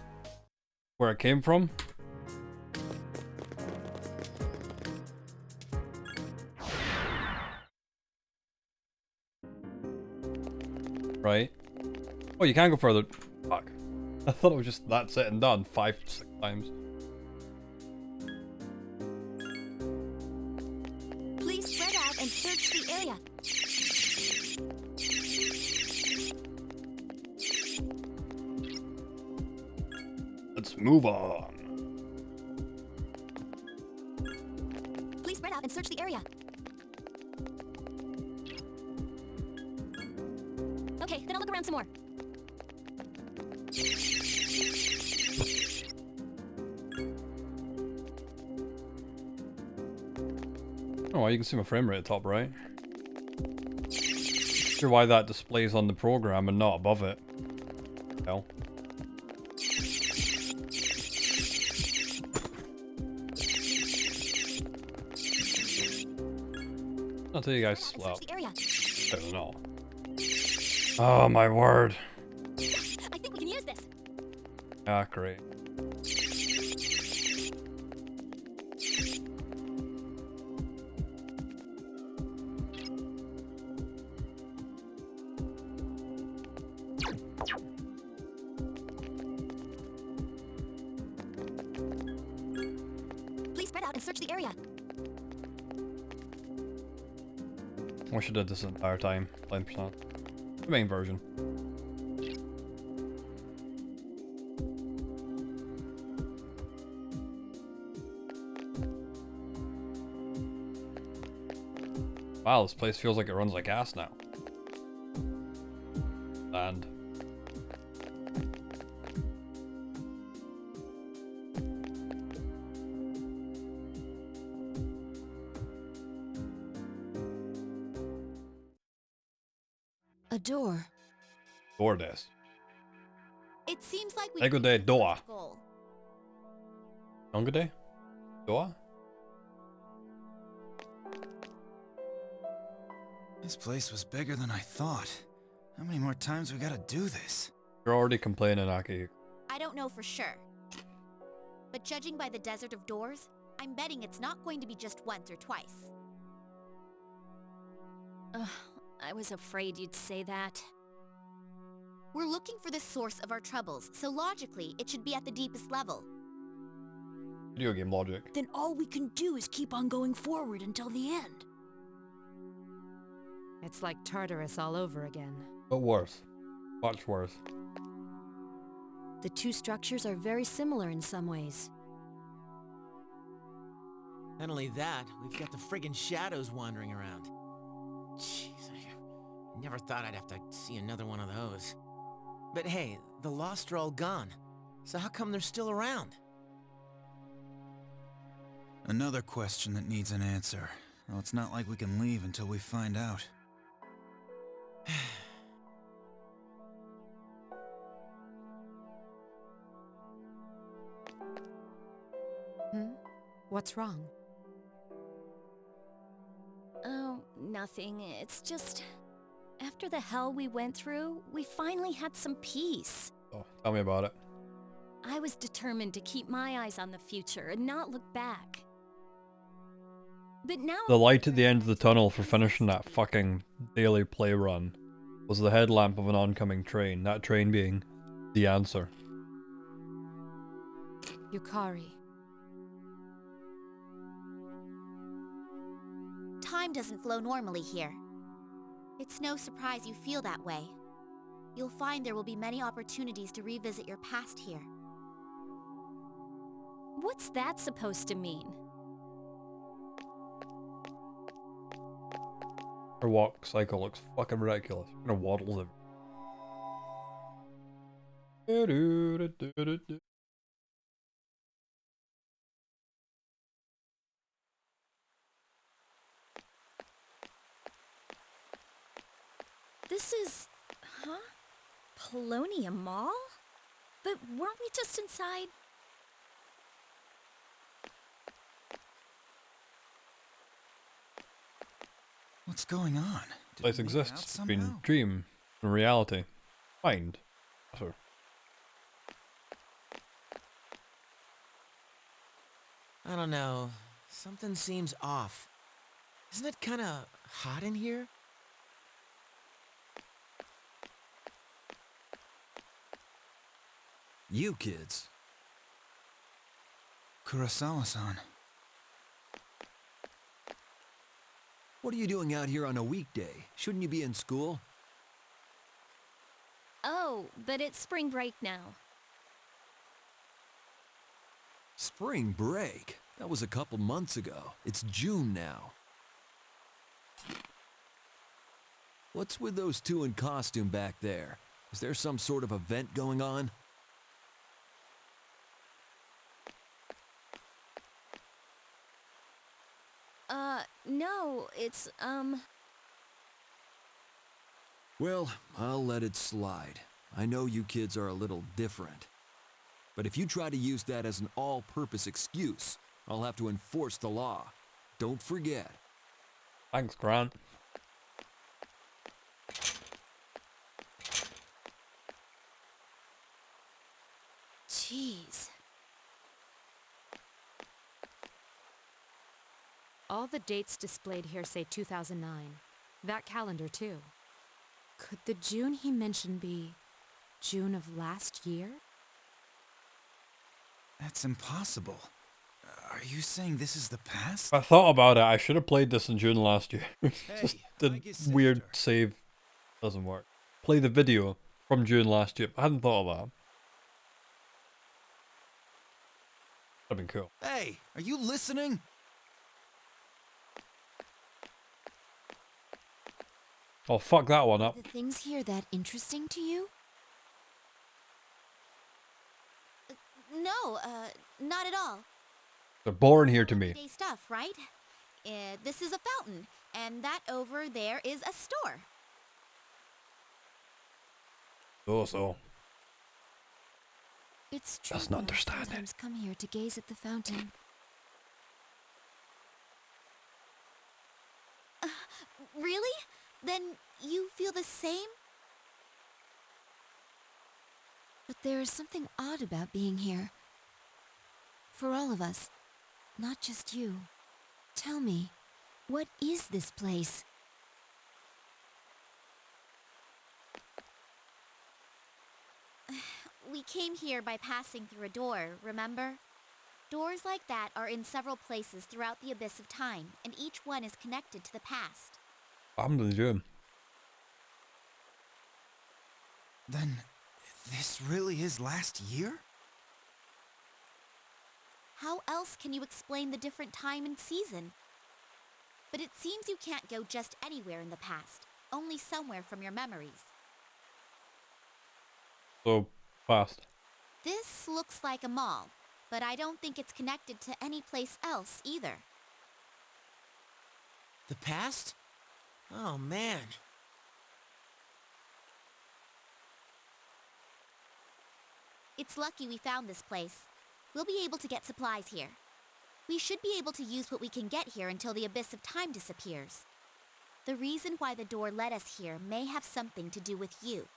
Speaker 1: where it came from. Right? Oh, you can go further. Fuck. I thought it was just that's it and done 5, 6 times.
Speaker 12: Please spread out and search the area.
Speaker 1: Let's move on.
Speaker 12: Please spread out and search the area. Okay, then I'll look around some more.
Speaker 1: Oh, you can see my frame rate at the top right. Not sure why that displays on the program and not above it. Hell. I'll tell you guys slap. I don't know. Oh my word.
Speaker 12: I think we can use this.
Speaker 1: Ah, great.
Speaker 12: Please spread out and search the area.
Speaker 1: Wish I did this the entire time. 10%. The main version. Wow, this place feels like it runs like ass now. And
Speaker 4: A door.
Speaker 1: door this.
Speaker 11: It seems like we
Speaker 1: Ego de door.
Speaker 11: goal.
Speaker 1: Younger day? Door?
Speaker 10: This place was bigger than I thought. How many more times we gotta do this?
Speaker 1: You're already complaining, Aki.
Speaker 11: I don't know for sure. But judging by the desert of doors, I'm betting it's not going to be just once or twice.
Speaker 12: Ugh, I was afraid you'd say that.
Speaker 11: We're looking for the source of our troubles, so logically, it should be at the deepest level.
Speaker 1: Video game logic.
Speaker 5: Then all we can do is keep on going forward until the end.
Speaker 7: It's like Tartarus all over again.
Speaker 1: But worse. Much worse.
Speaker 4: The two structures are very similar in some ways.
Speaker 6: Not only that, we've got the friggin' shadows wandering around. Jeez, I never thought I'd have to see another one of those. But hey, the Lost are all gone. So how come they're still around?
Speaker 10: Another question that needs an answer. Though it's not like we can leave until we find out.
Speaker 7: What's wrong?
Speaker 12: Oh, nothing. It's just... After the hell we went through, we finally had some peace.
Speaker 1: Oh, tell me about it.
Speaker 12: I was determined to keep my eyes on the future and not look back. But now...
Speaker 1: The light at the end of the tunnel for finishing that fucking daily play run was the headlamp of an oncoming train, that train being the answer.
Speaker 7: Yukari.
Speaker 11: Time doesn't flow normally here. It's no surprise you feel that way. You'll find there will be many opportunities to revisit your past here.
Speaker 12: What's that supposed to mean?
Speaker 1: Her walk cycle looks fucking ridiculous. Her waddles it.
Speaker 12: This is... huh? Polonium Mall? But weren't we just inside?
Speaker 10: What's going on? Did
Speaker 1: Place
Speaker 10: we make it out
Speaker 1: exists between
Speaker 10: somehow?
Speaker 1: dream and reality. Find. So,
Speaker 6: I don't know. Something seems off. Isn't it kind of hot in here?
Speaker 10: You kids. Kurosawa-san.
Speaker 13: What are you doing out here on a weekday? Shouldn't you be in school?
Speaker 12: Oh, but it's spring break now.
Speaker 13: Spring break? That was a couple months ago. It's June now. What's with those two in costume back there? Is there some sort of event going on?
Speaker 12: No, it's,
Speaker 13: Well, I'll let it slide. I know you kids are a little different. But if you try to use that as an all-purpose excuse, I'll have to enforce the law. Don't forget.
Speaker 1: thanks, Grant.
Speaker 2: Jeez.
Speaker 7: All the dates displayed here say 2009. That calendar, too. Could the June he mentioned be June of last year?
Speaker 10: That's impossible. Are you saying this is the past?
Speaker 1: I thought about it. I should have played this in June last year. Just
Speaker 10: Hey,
Speaker 1: the
Speaker 10: like your sister.
Speaker 1: weird save doesn't work. Play the video from June last year. I hadn't thought of that. That'd been cool.
Speaker 10: Hey, are you listening?
Speaker 1: Oh, fuck that one
Speaker 2: Are
Speaker 1: up.
Speaker 2: the things here that interesting to you?
Speaker 11: No, not at all.
Speaker 1: They're boring here to me.
Speaker 11: Everyday stuff, right? This is a fountain, and that over there is a store.
Speaker 1: So.
Speaker 2: It's true.
Speaker 1: Doesn't
Speaker 2: that I
Speaker 1: understand it.
Speaker 2: sometimes come here to gaze at the fountain.
Speaker 11: Really? Then you feel the same?
Speaker 2: But there is something odd about being here. For all of us, not just you. Tell me, what is this place?
Speaker 11: We came here by passing through a door, remember? Doors like that are in several places throughout the abyss of time, and each one is connected to the past.
Speaker 1: I'm the June.
Speaker 10: Then this really is last year?
Speaker 11: How else can you explain the different time and season? But it seems you can't go just anywhere in the past, only somewhere from your memories.
Speaker 1: So fast.
Speaker 11: This looks like a mall, but I don't think it's connected to any place else either.
Speaker 6: The past? Oh, man.
Speaker 11: It's lucky we found this place. We'll be able to get supplies here. We should be able to use what we can get here until the abyss of time disappears. The reason why the door led us here may have something to do with you.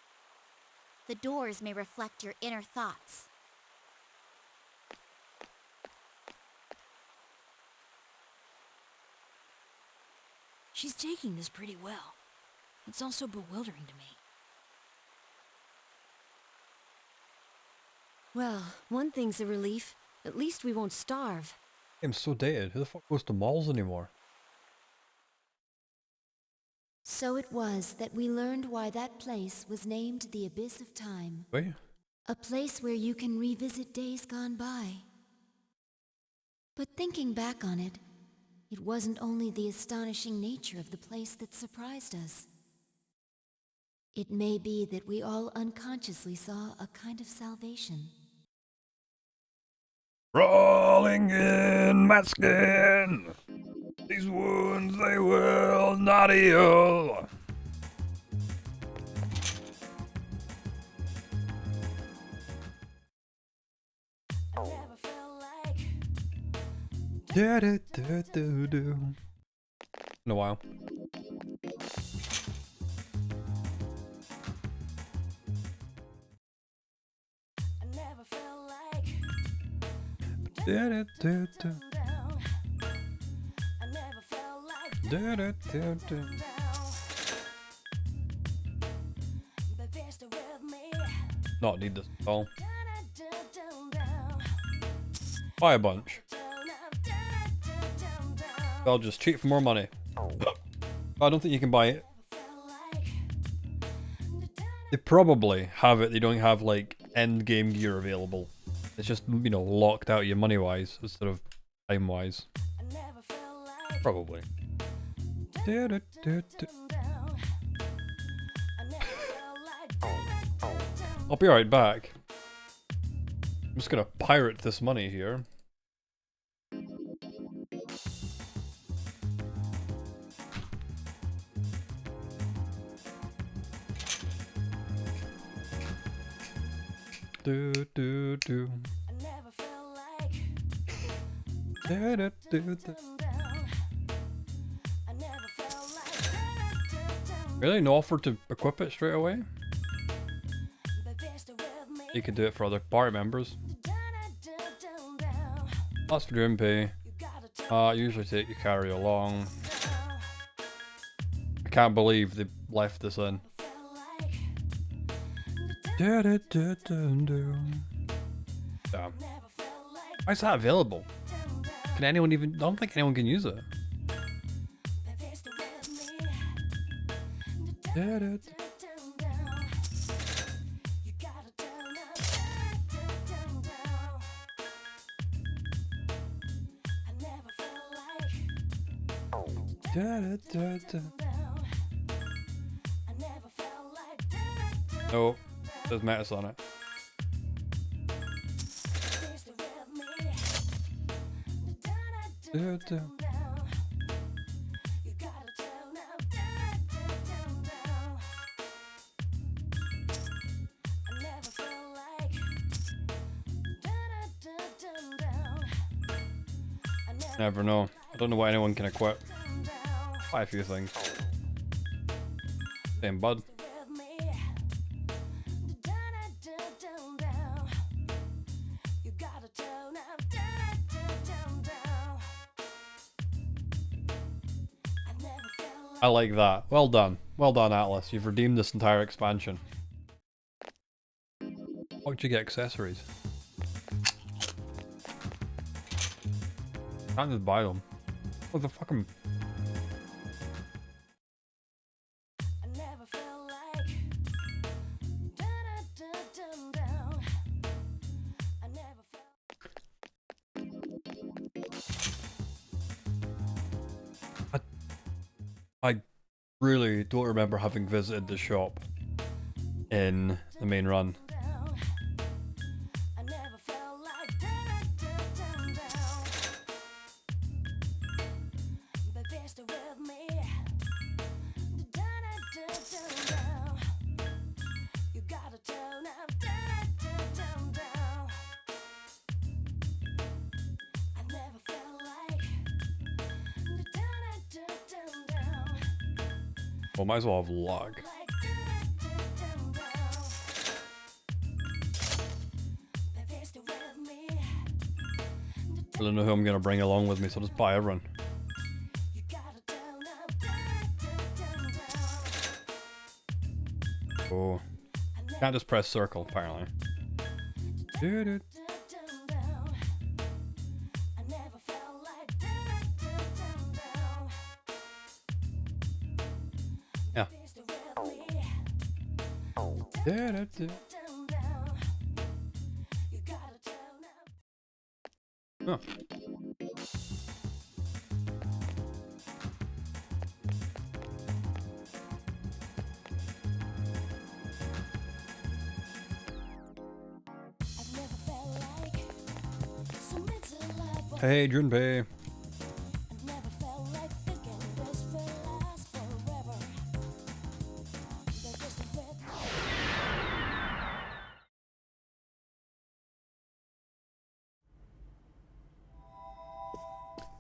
Speaker 11: The doors may reflect your inner thoughts.
Speaker 5: She's taking this pretty well. It's also bewildering to me.
Speaker 4: Well, one thing's a relief. At least we won't starve.
Speaker 1: I'm so dated. Who the fuck goes to malls anymore?
Speaker 2: So it was that we learned why that place was named the Abyss of Time.
Speaker 1: Wait.
Speaker 2: A place where you can revisit days gone by. But thinking back on it, it wasn't only the astonishing nature of the place that surprised us. It may be that we all unconsciously saw a kind of salvation.
Speaker 1: Rolling in my skin. These wounds they will not heal. In a while. Not need this at all. Buy a bunch. I'll just cheat for more money. I don't think you can buy it. They probably have it, they don't have like end game gear available. It's just, you know, locked out you money wise instead of time wise. Probably. I'll be right back. I'm just gonna pirate this money here. Do do do. Do, do, do, do. Really? No offer to equip it straight away? You could do it for other party members. That's for Junpei. Usually take your carry along. I can't believe they left this in. Damn. Why is that available? Can anyone even... I don't think anyone can use it. No, there's metas on it. Never know. I don't know what anyone can equip. Buy a few things. Same bud. I like that. Well done. Well done, Atlas. You've redeemed this entire expansion. Why would you get accessories? Can't just buy them. What the fucking... I really don't remember having visited the shop in the main run. Well, might as well have log. I don't know who I'm gonna bring along with me, so I'll just buy everyone. Oh. Can't just press circle, apparently. Yeah. Oh. Hey, Junpei.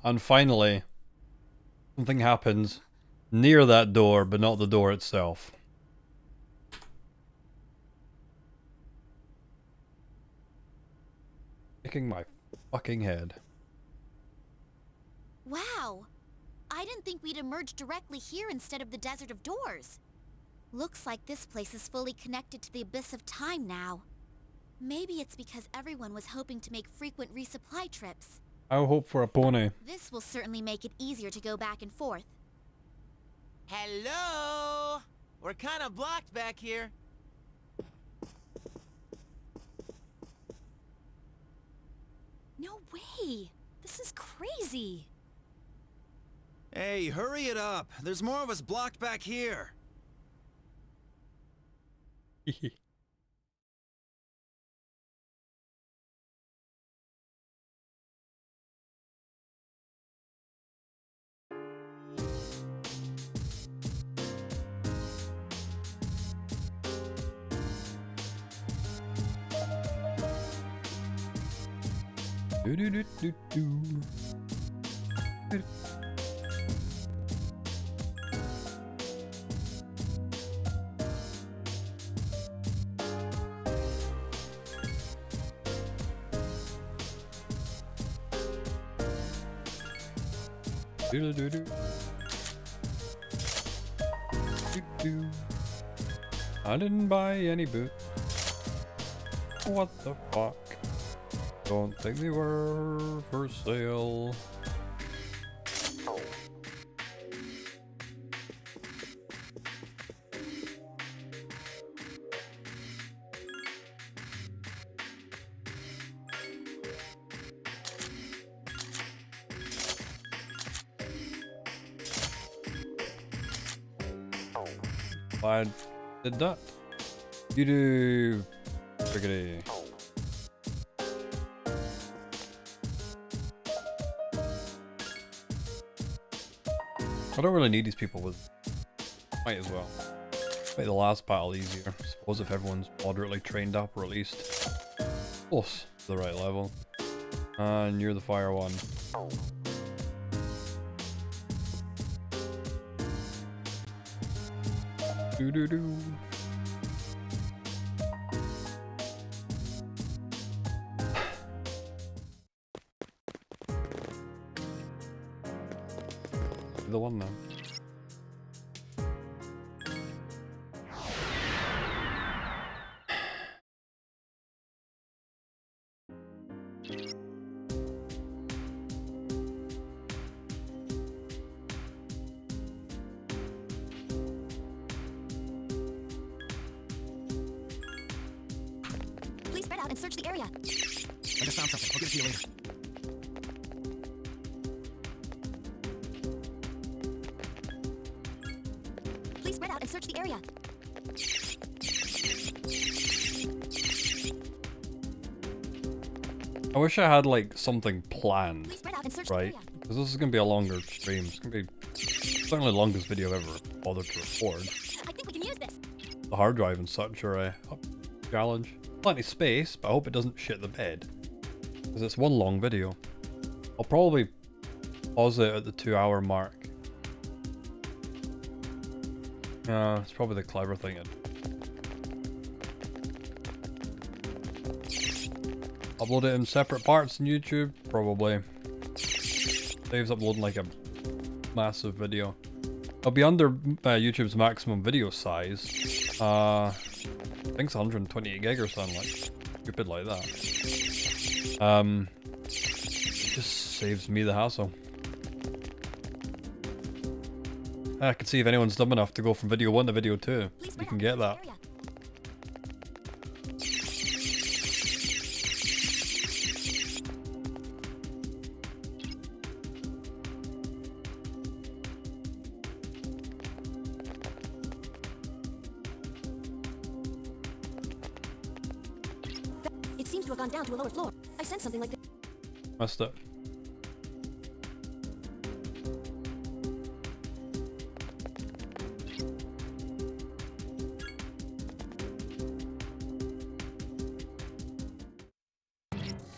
Speaker 1: And finally, something happens near that door, but not the door itself. Kicking my fucking head.
Speaker 11: Wow! I didn't think we'd emerge directly here instead of the Desert of Doors. Looks like this place is fully connected to the Abyss of Time now. Maybe it's because everyone was hoping to make frequent resupply trips.
Speaker 1: I'll hope for a pony.
Speaker 11: This will certainly make it easier to go back and forth.
Speaker 6: Hello? We're kind of blocked back here.
Speaker 5: No way! This is crazy!
Speaker 10: Hey, hurry it up. There's more of us blocked back here.
Speaker 1: Do do do do do. Do do do do. Do do. I didn't buy any boots. What the fuck? Don't think they were for sale. I did that. You do. Friggity. I don't really need these people with. Might as well. Make the last battle easier. I suppose if everyone's moderately trained up, or at least close to the right level. And you're the fire one. Do do do. The one now.
Speaker 11: Please spread out and search the area.
Speaker 9: I just found something. I'll give it to you later.
Speaker 11: Please spread out and search the area.
Speaker 1: I wish I had like something planned,
Speaker 11: Please spread out and search
Speaker 1: right? Because this is gonna be a longer stream. It's gonna be certainly the longest video I've ever bothered to record.
Speaker 11: I think we can use this.
Speaker 1: The hard drive and such are a challenge. Plenty of space, but I hope it doesn't shit the bed. Because it's one long video. I'll probably pause it at the 2-hour mark. It's probably the clever thing. Upload it in separate parts on YouTube? Probably. Saves uploading like a massive video. It'll be under YouTube's maximum video size. I think it's 128 gig or something like stupid like that. It just saves me the hassle. I can see if anyone's dumb enough to go from video 1 to video 2. You can get that.
Speaker 4: It seems to have gone down to a lower floor. I sense something like this.
Speaker 1: Missed it.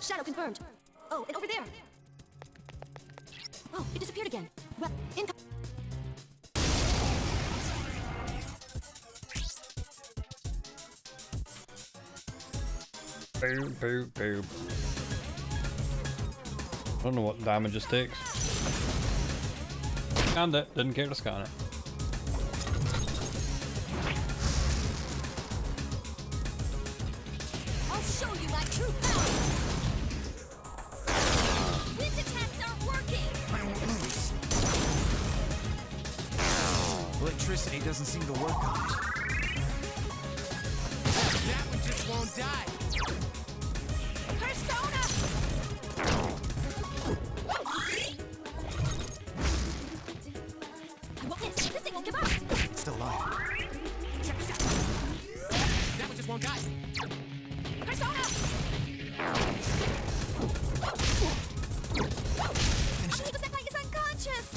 Speaker 4: Shadow confirmed. Oh, and over there. Oh, it disappeared again. Well,
Speaker 1: Boom, boom, boom. I don't know what damage this takes. Scanned it, didn't care to scan it.
Speaker 12: I'll show you my true power! Wind attacks aren't working!
Speaker 10: I won't lose. Electricity doesn't seem to work on it.
Speaker 6: That one just won't die.
Speaker 12: Persona! I want this! This thing won't give up!
Speaker 10: It's still alive.
Speaker 12: Check this out!
Speaker 6: That one just won't die.
Speaker 12: Persona! People said Mike is unconscious!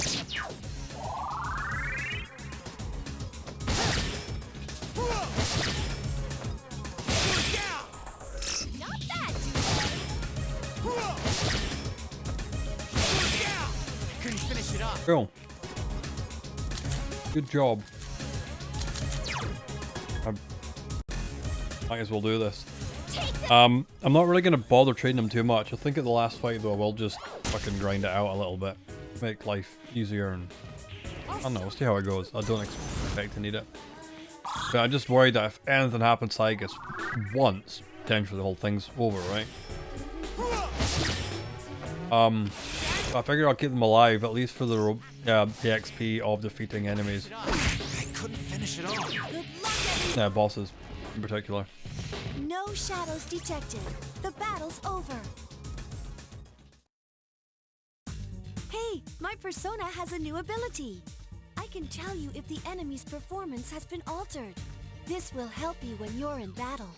Speaker 12: Not that,
Speaker 6: Couldn't finish it off.
Speaker 1: Cool. Good job. I might as well do this. I'm not really gonna bother trading them too much. I think at the last fight though I will just fucking grind it out a little bit. Make life easier and I don't know, we'll see how it goes. I don't expect to need it. But I'm just worried that if anything happens to Tygus once, potentially the whole thing's over, right? I figured I'll keep them alive, at least for the XP of defeating enemies.
Speaker 10: I couldn't finish it off.
Speaker 2: Good luck, everyone.
Speaker 1: Yeah, bosses in particular.
Speaker 2: No shadows detected. The battle's over. Hey, my persona has a new ability. I can tell you if the enemy's performance has been altered. This will help you when you're in battle.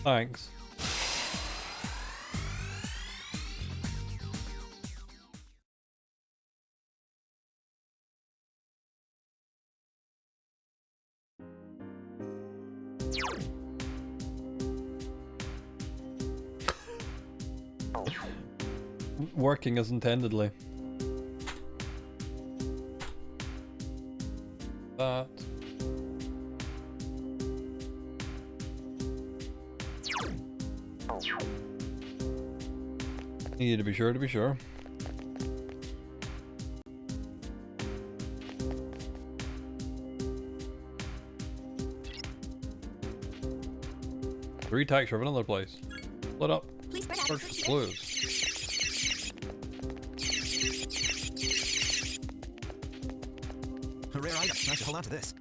Speaker 1: Thanks. Working as intendedly. That. Need to be sure to be sure. Three texture of another place. Split up.
Speaker 12: Please spread out.
Speaker 1: Search clues.
Speaker 10: A rare item. I should hold on to this.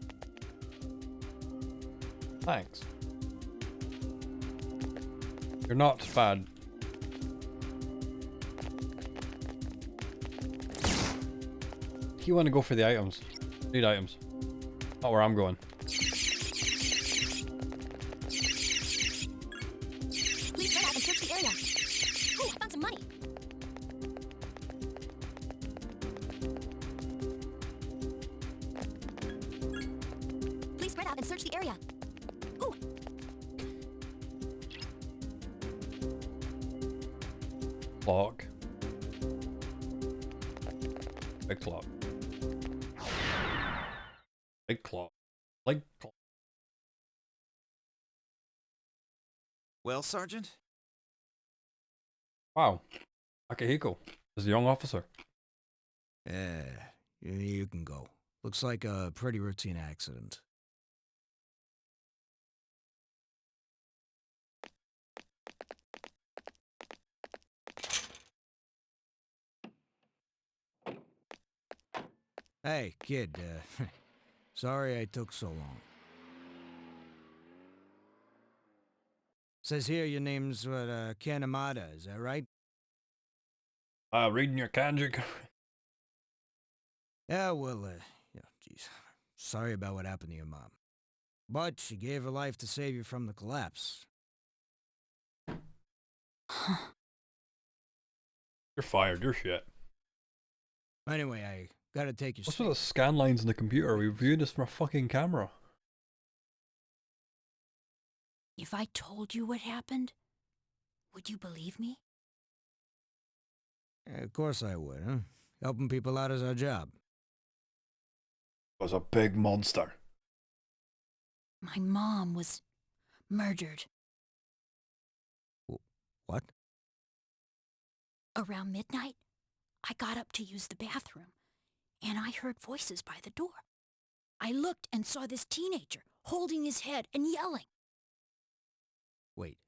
Speaker 1: Thanks. You're not bad. You want to go for the items. Need items. Not where I'm going.
Speaker 12: Please spread out and search the area. Ooh, I found some money. Please spread out and search the area. Ooh,
Speaker 1: Clock. Big clock. Big clock. Big clock.
Speaker 10: Well, Sergeant?
Speaker 1: Wow. Akihiko is a young officer.
Speaker 14: Yeah, you can go. Looks like a pretty routine accident. Hey, kid, sorry I took so long. Says here your name's, Kanamada, is that right?
Speaker 1: Reading your kanji.
Speaker 14: Yeah, well, geez. Sorry about what happened to your mom. But she gave her life to save you from the collapse.
Speaker 1: You're fired. You're shit.
Speaker 14: Anyway, I gotta take you.
Speaker 1: What's with the scan lines in the computer? We viewed this from a fucking camera.
Speaker 5: If I told you what happened, would you believe me?
Speaker 14: Of course I would, huh? Helping people out is our job.
Speaker 1: Was a big monster.
Speaker 5: My mom was murdered.
Speaker 14: What?
Speaker 5: Around midnight, I got up to use the bathroom, and I heard voices by the door. I looked and saw this teenager holding his head and yelling.
Speaker 14: Wait,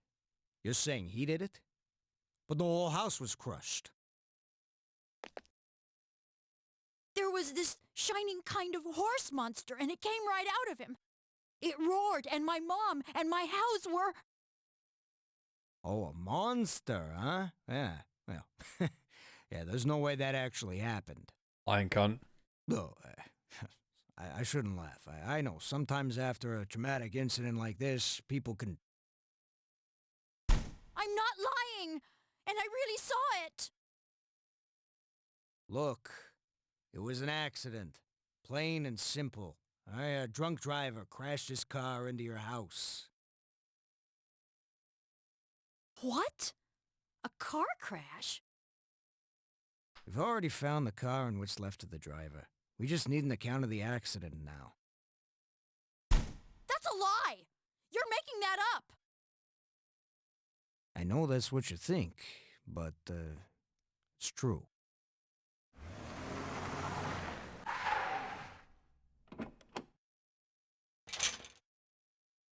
Speaker 14: you're saying he did it? But the whole house was crushed.
Speaker 5: There was this shining kind of horse monster, and it came right out of him. It roared, and my mom and my house were...
Speaker 14: Oh, a monster, huh? Yeah, well, yeah, there's no way that actually happened.
Speaker 1: Lying cunt.
Speaker 14: No, I shouldn't laugh. I know, sometimes after a traumatic incident like this, people can...
Speaker 5: I'm not lying, and I really saw it.
Speaker 14: Look, it was an accident. Plain and simple. A drunk driver crashed his car into your house.
Speaker 5: What? A car crash?
Speaker 14: We've already found the car and what's left of the driver. We just need an account of the accident now.
Speaker 5: That's a lie! You're making that up!
Speaker 14: I know that's what you think, but, it's true.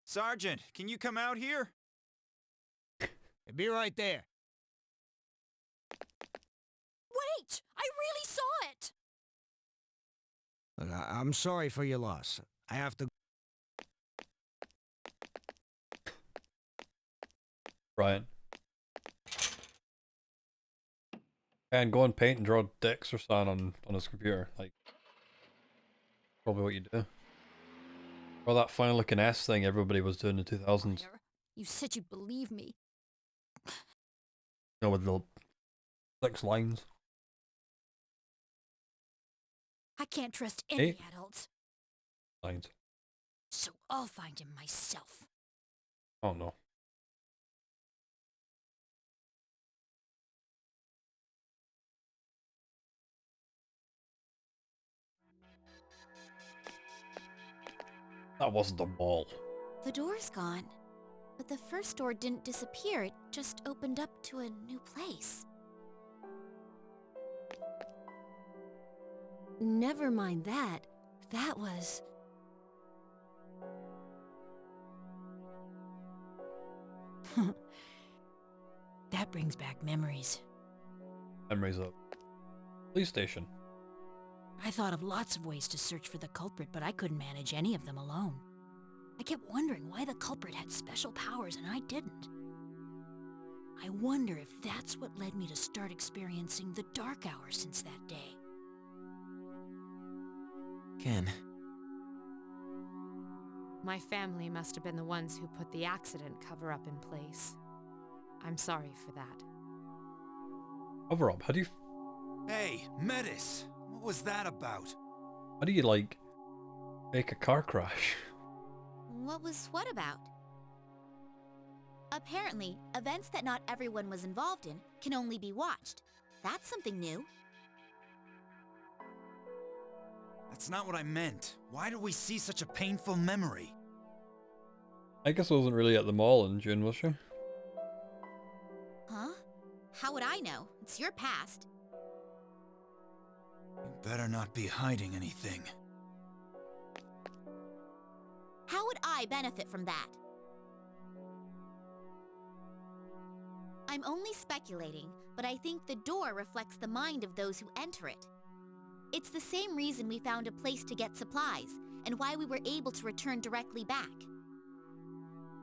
Speaker 10: Sergeant, can you come out here?
Speaker 14: Be right there.
Speaker 5: Wait! I really saw it!
Speaker 14: Look, I'm sorry for your loss. I have to...
Speaker 1: Brian. And go and paint and draw dicks or something on his computer. Like, probably what you do. Or that funny looking S thing everybody was doing in the 2000s.
Speaker 5: You said you'd believe me.
Speaker 1: You know, with the 6 lines.
Speaker 5: I can't trust any
Speaker 1: 8
Speaker 5: adults,
Speaker 1: lines.
Speaker 5: so I'll find him myself.
Speaker 1: Oh no. That wasn't a mall.
Speaker 2: The door's gone, but the first door didn't disappear. It just opened up to a new place.
Speaker 4: Never mind that. That was...
Speaker 5: That brings back memories.
Speaker 1: Memories of police station.
Speaker 5: I thought of lots of ways to search for the culprit, but I couldn't manage any of them alone. I kept wondering why the culprit had special powers and I didn't. I wonder if that's what led me to start experiencing the dark hours since that day.
Speaker 6: Ken.
Speaker 7: My family must have been the ones who put the accident cover-up in place. I'm sorry for that.
Speaker 1: Cover-up? How do you...
Speaker 10: Hey, Metis! What was that about?
Speaker 1: How do you, like, make a car crash?
Speaker 11: What was what about? Apparently, events that not everyone was involved in can only be watched. That's something new.
Speaker 10: That's not what I meant. Why do we see such a painful memory?
Speaker 1: I guess I wasn't really at the mall in June, was she?
Speaker 11: Huh? How would I know? It's your past.
Speaker 10: You better not be hiding anything.
Speaker 11: How would I benefit from that? I'm only speculating, but I think the door reflects the mind of those who enter it. It's the same reason we found a place to get supplies, and why we were able to return directly back.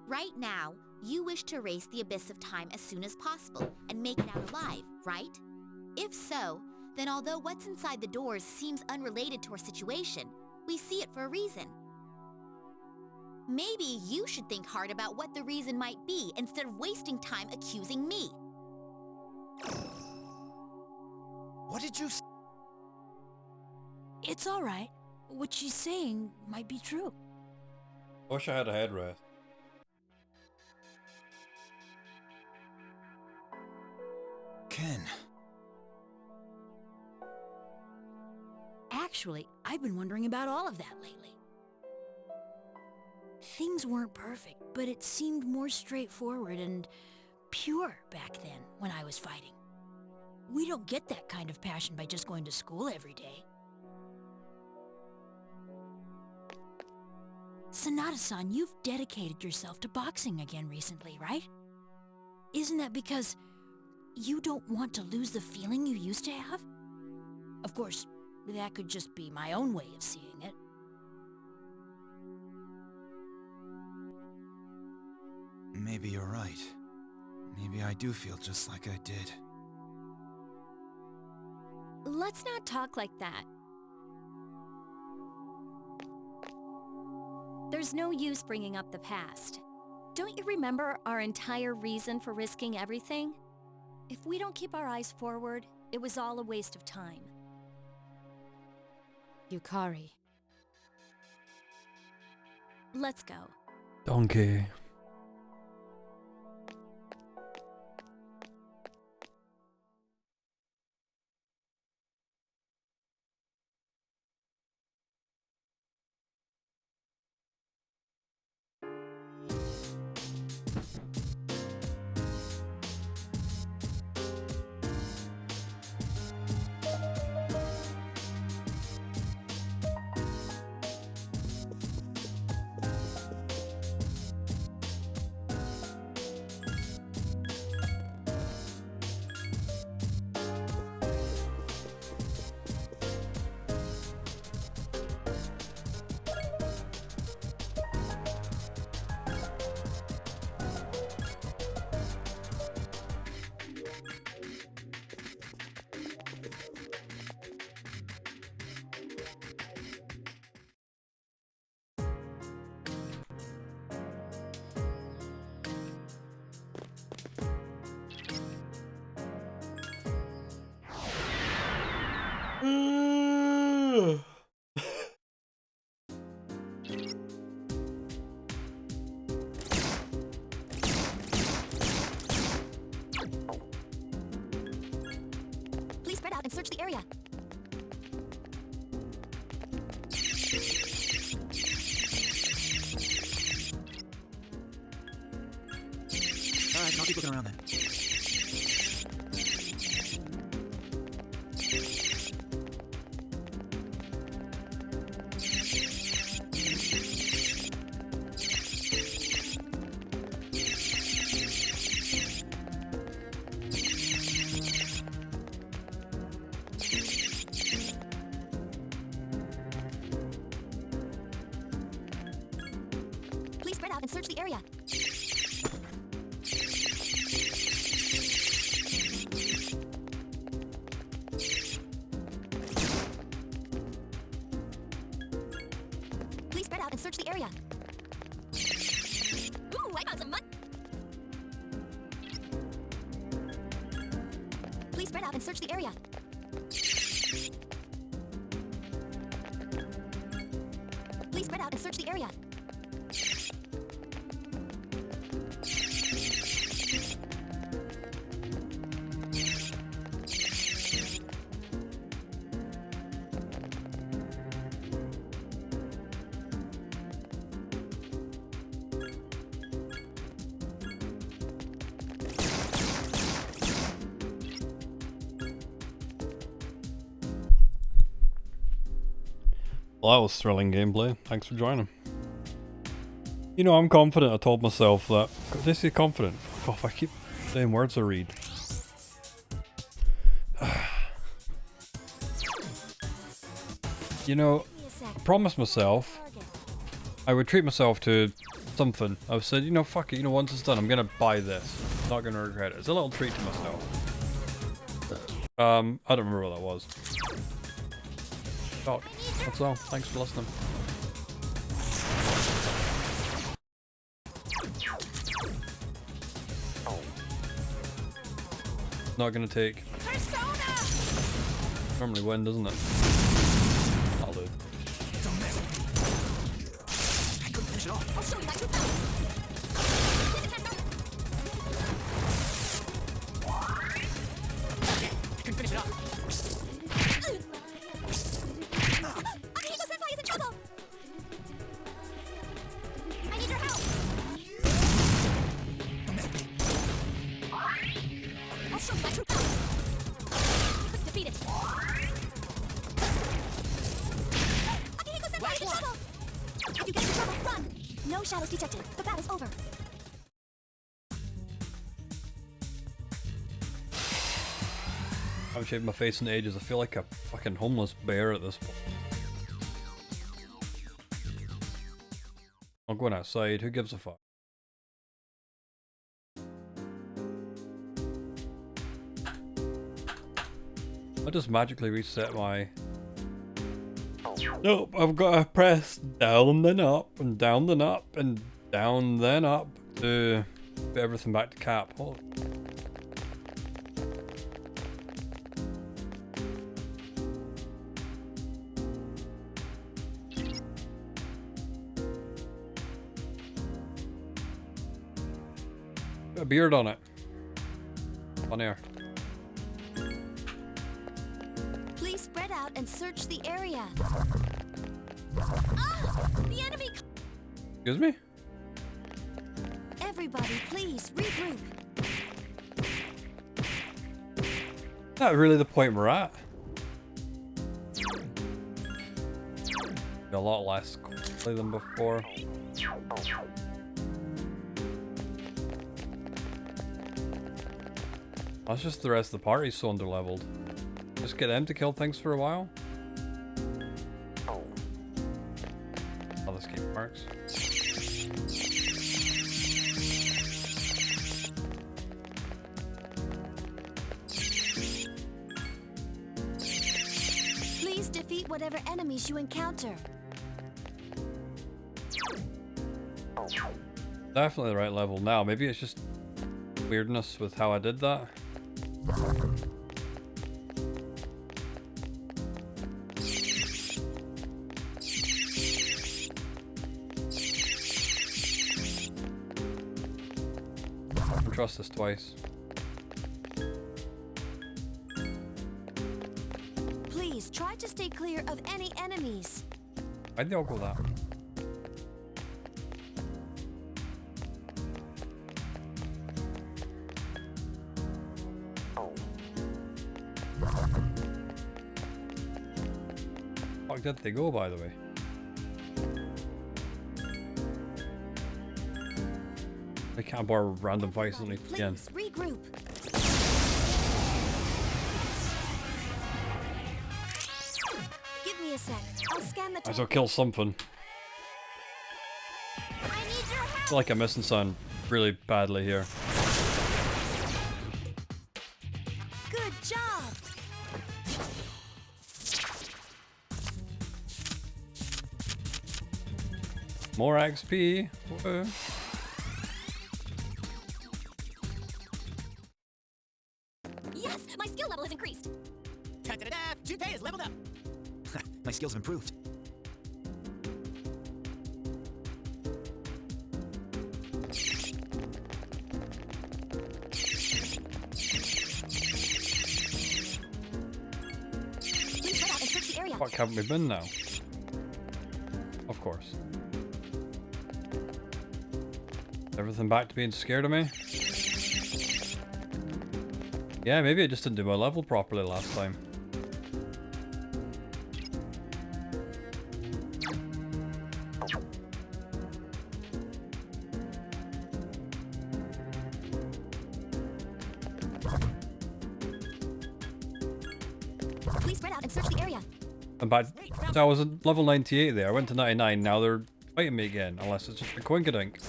Speaker 11: Right now, you wish to erase the abyss of time as soon as possible, and make it out alive, right? If so, then although what's inside the doors seems unrelated to our situation, we see it for a reason. Maybe you should think hard about what the reason might be instead of wasting time accusing me.
Speaker 10: What did you say?
Speaker 5: It's all right. What she's saying might be true.
Speaker 1: I wish I had a headrest.
Speaker 10: Ken.
Speaker 5: Actually, I've been wondering about all of that lately. Things weren't perfect, but it seemed more straightforward and pure back then when I was fighting. We don't get that kind of passion by just going to school every day. Sanada-san, you've dedicated yourself to boxing again recently, right? Isn't that because you don't want to lose the feeling you used to have? Of course, that could just be my own way of seeing it.
Speaker 10: Maybe you're right. Maybe I do feel just like I did.
Speaker 12: Let's not talk like that. There's no use bringing up the past. Don't you remember our entire reason for risking everything? If we don't keep our eyes forward, it was all a waste of time.
Speaker 7: Yukari.
Speaker 12: Let's go.
Speaker 1: Donkey.
Speaker 2: Please spread out and search the area.
Speaker 10: Alright, I'll keep looking around then.
Speaker 2: Please spread out and search the area. Please spread out and search the area. Ooh, I found some mud. Please spread out and search the area. Please spread out and search the area.
Speaker 1: Well, that was thrilling gameplay. Thanks for joining. You know, I'm confident. I told myself that. Did I say confident? Fuck off, I keep saying words I read. You know, I promised myself I would treat myself to something. I've said, you know, fuck it, you know, once it's done, I'm gonna buy this. Not gonna regret it. It's a little treat to myself. I don't remember what that was. Oh, that's all. Thanks for listening. Not gonna take. Normally win, doesn't it? I'll do.
Speaker 10: I couldn't finish it off.
Speaker 2: I'll show you my true power.
Speaker 10: I couldn't finish it off.
Speaker 2: Akihiko-senpai is in trouble! I need your help! I'll show you my true power.
Speaker 12: No shadows detected. The battle's over.
Speaker 1: I haven't shaved my face in ages. I feel like a fucking homeless bear at this point. I'm going outside. Who gives a fuck? I just magically reset my... Nope, I've got to press down then up and down then up and down then up to put everything back to cap. Hold on. Got a beard on it. On air.
Speaker 12: Please spread out and search the area. Ah! The enemy!
Speaker 1: Excuse me?
Speaker 12: Everybody, please regroup.
Speaker 1: Is that really the point we're at? A lot less quickly than before. That's just the rest of the party's so underleveled. Just get them to kill things for a while. Oh, this game works.
Speaker 12: Please defeat whatever enemies you encounter.
Speaker 1: Definitely the right level now. Maybe it's just weirdness with how I did that. I'll trust this twice.
Speaker 12: Please try to stay clear of any enemies.
Speaker 1: Why'd they all go that? Fuck did they go, by the way? I can't borrow random fights only again.
Speaker 12: Regroup. Give me a sec. I'll scan the.
Speaker 1: I shall kill something.
Speaker 12: I need your help.
Speaker 1: I feel like I'm missing something really badly here.
Speaker 12: Good job.
Speaker 1: More XP. Whoa.
Speaker 12: Yes, my skill level has increased.
Speaker 14: Ta-da-da-da! Junpei is leveled up!
Speaker 10: My skills have improved.
Speaker 12: Please spread out and search the area.
Speaker 1: Fuck, haven't we been now? Of course. Everything back to being scared of me? Yeah, maybe I just didn't do my level properly last time.
Speaker 12: Please spread out and search the area.
Speaker 1: I'm back. So I was at level 98 there. I went to 99. Now they're fighting me again. Unless it's just a coinkydink.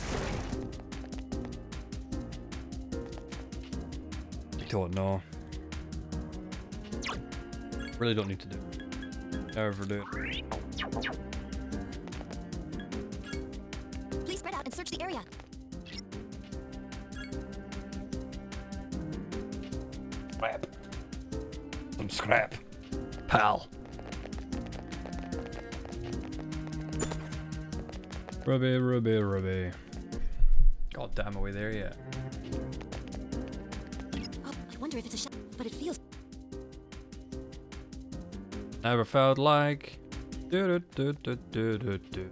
Speaker 1: Don't know. Really don't need to do it. Never do it.
Speaker 12: Please spread out and search the area.
Speaker 1: Scrap. Some scrap. Pal. Ruby, Ruby, Ruby. God damn, are we there yet?
Speaker 12: Oh, I wonder if it's a shot, but it feels.
Speaker 1: Never felt like. Do do do do do do.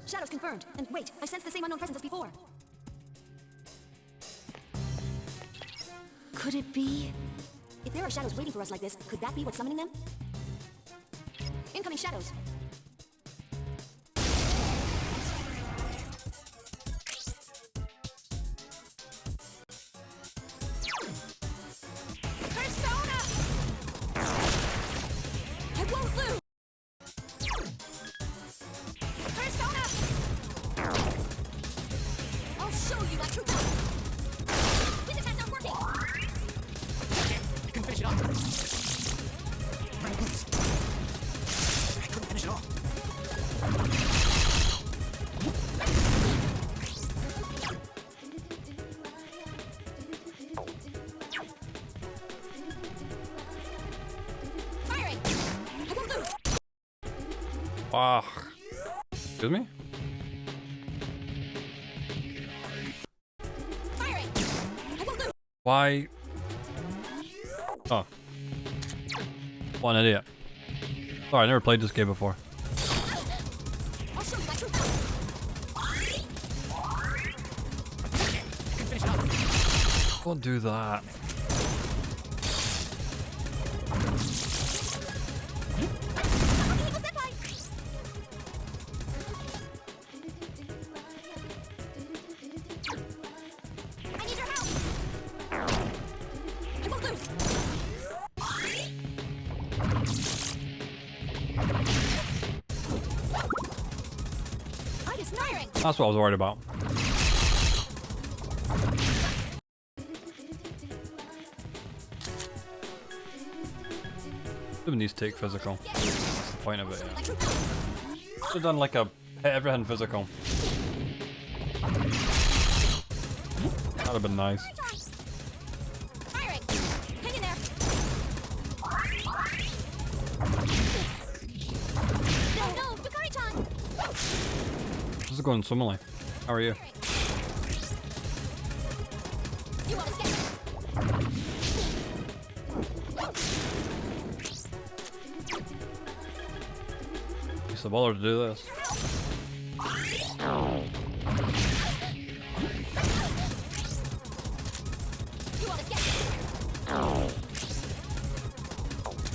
Speaker 12: Shadow
Speaker 4: Access confirmed. And wait, I sense the same unknown presence as before. Could it be? If there are shadows waiting for us like this, could that be what's summoning them? Incoming shadows.
Speaker 12: Persona! I won't lose! Persona! I'll show you my true power! This attacks aren't working!
Speaker 14: I couldn't finish it off. I couldn't finish it off.
Speaker 12: Firing! I won't lose!
Speaker 1: Ah. Excuse me?
Speaker 12: Firing! I won't lose!
Speaker 1: Why? Oh. What an idiot. Sorry, I never played this game before.
Speaker 12: I'll show you my true power!
Speaker 1: Don't do that.
Speaker 12: I need your help! I won't lose! I just firing!
Speaker 1: That's what I was worried about. Doing these take physical. That's the point of it, yeah. Should have done like a hit everything physical. That would have been nice.
Speaker 12: Firing! Hang in there! No, Yukari-chan!
Speaker 1: This is going swimmingly. How are you?
Speaker 12: You won't escape!
Speaker 1: It's a baller to do this.
Speaker 12: You won't escape!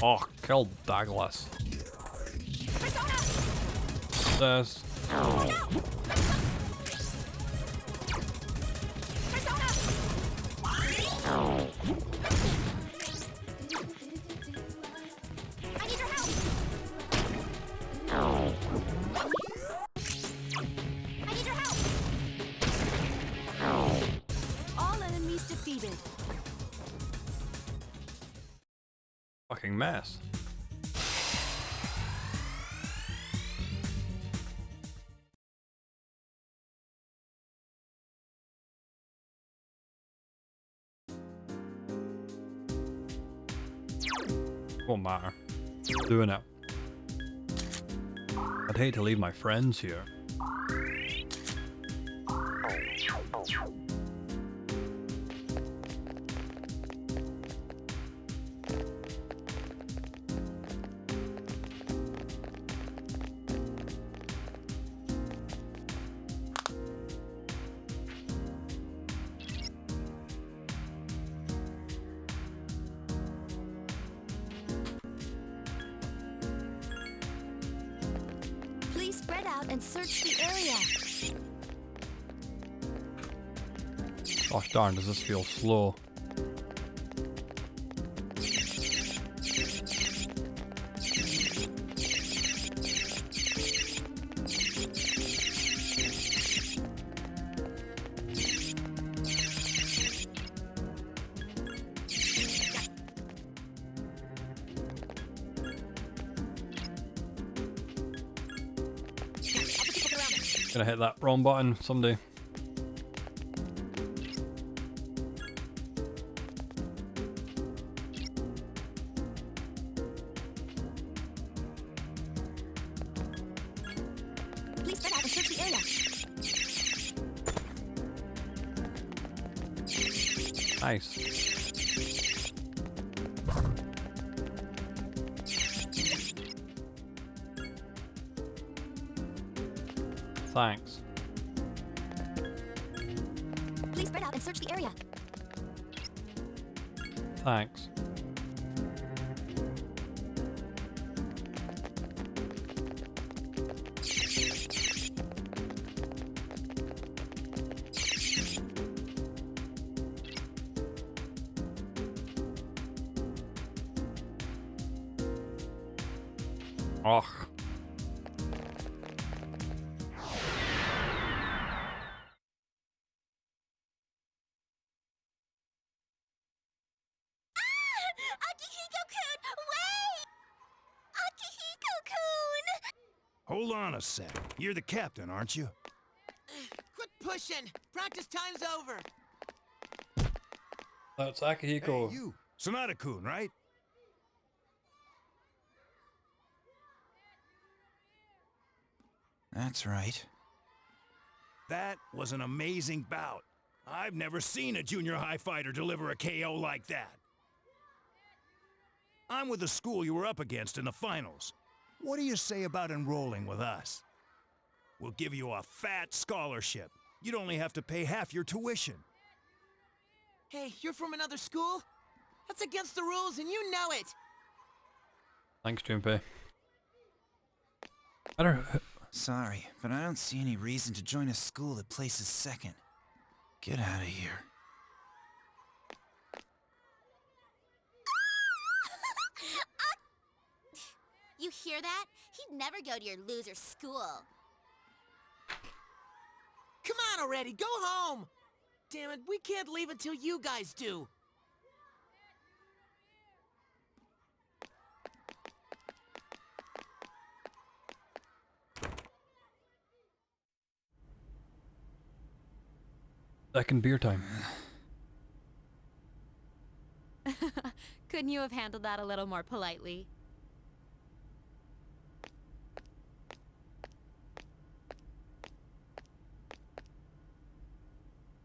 Speaker 1: Oh, kill Douglas. This.
Speaker 12: I need your help! I need your help!
Speaker 4: All enemies defeated.
Speaker 1: Fucking mess. Won't matter. Doing it. I'd hate to leave my friends here.
Speaker 4: Please spread out and search the area.
Speaker 1: Gosh darn, does this feel slow? Gonna hit that wrong button someday.
Speaker 4: Please spread out and search the area.
Speaker 1: Nice. thanks.
Speaker 12: Please spread out and search the area.
Speaker 1: Thanks. Ugh.
Speaker 9: Hold on a sec. You're the captain, aren't you?
Speaker 6: Quit pushing! Practice time's over!
Speaker 1: That's Akihiko.
Speaker 9: Hey, you. Sonata-kun, right?
Speaker 10: That's right.
Speaker 9: That was an amazing bout. I've never seen a junior high fighter deliver a KO like that. I'm with the school you were up against in the finals. What do you say about enrolling with us? We'll give you a fat scholarship. You'd only have to pay half your tuition.
Speaker 6: Hey, you're from another school? That's against the rules and you know it!
Speaker 1: Thanks, Junpei. I don't.
Speaker 10: Sorry, but I don't see any reason to join a school that places second. Get out of here.
Speaker 11: You hear that? He'd never go to your loser school.
Speaker 6: Come on already, go home! Damn it, we can't leave until you guys do.
Speaker 1: Second beer time.
Speaker 7: Couldn't you have handled that a little more politely?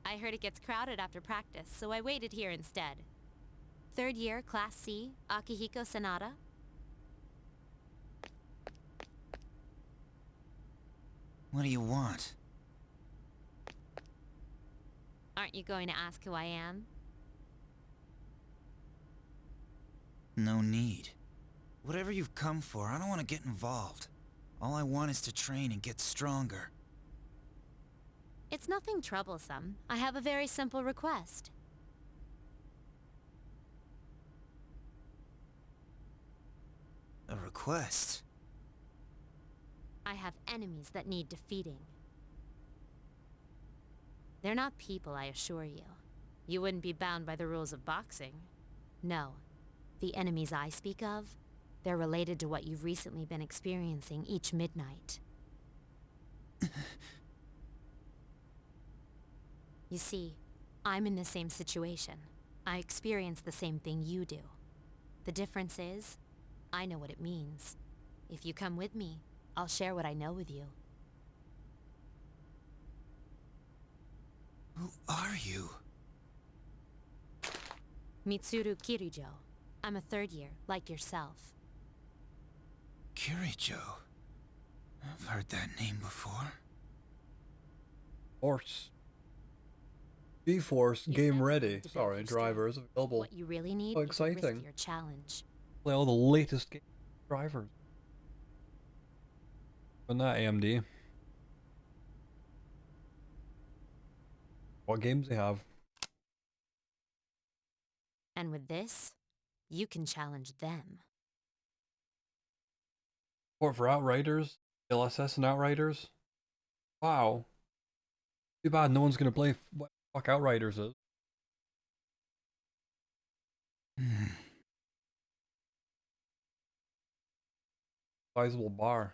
Speaker 7: I heard it gets crowded after practice, so I waited here instead. Third year, Class C, Akihiko Sanada.
Speaker 10: What do you want?
Speaker 7: Aren't you going to ask who I am?
Speaker 10: No need. Whatever you've come for, I don't want to get involved. All I want is to train and get stronger.
Speaker 7: It's nothing troublesome. I have a very simple request.
Speaker 10: A request?
Speaker 7: I have enemies that need defeating. They're not people, I assure you. You wouldn't be bound by the rules of boxing. No. The enemies I speak of, they're related to what you've recently been experiencing each midnight. You see, I'm in the same situation. I experience the same thing you do. The difference is, I know what it means. If you come with me, I'll share what I know with you.
Speaker 10: Who are you?
Speaker 7: Mitsuru Kirijo. I'm a third year, like yourself.
Speaker 10: Kirijo? I've heard that name before.
Speaker 1: Force. GeForce game ready. Sorry, drivers available.
Speaker 7: What you really need
Speaker 1: How
Speaker 7: is a
Speaker 1: exciting.
Speaker 7: riskier challenge.
Speaker 1: Play all the latest game drivers. And that AMD. What games they have?
Speaker 7: And with this, you can challenge them.
Speaker 1: Support for Outriders? LSS and Outriders? Wow. Too bad no one's gonna play what the fuck Outriders is. Sizable bar.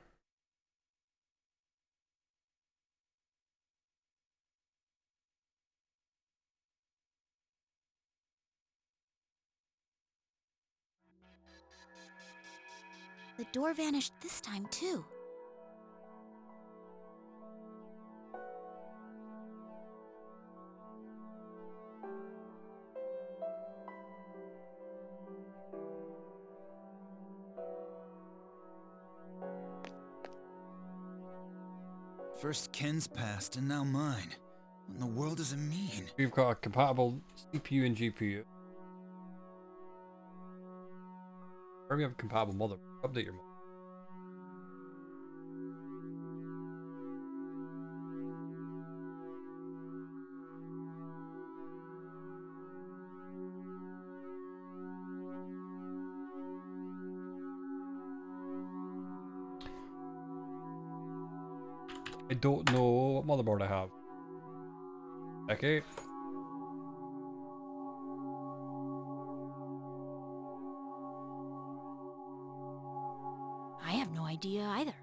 Speaker 11: The door vanished this time, too.
Speaker 10: First Ken's passed and now mine. What in the world does it mean?
Speaker 1: We've got a compatible CPU and GPU. Or we have a compatible mother. Update your mother. I don't know what motherboard I have. Okay.
Speaker 5: I have no idea either.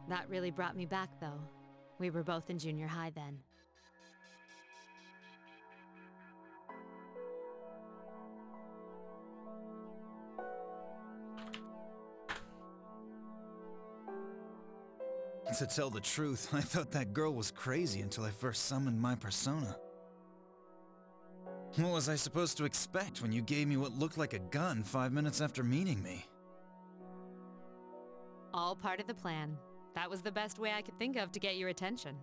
Speaker 7: That really brought me back, though. We were both in junior high then.
Speaker 10: To tell the truth, I thought that girl was crazy until I first summoned my persona. What was I supposed to expect when you gave me what looked like a gun 5 minutes after meeting me?
Speaker 7: All part of the plan. That was the best way I could think of to get your attention.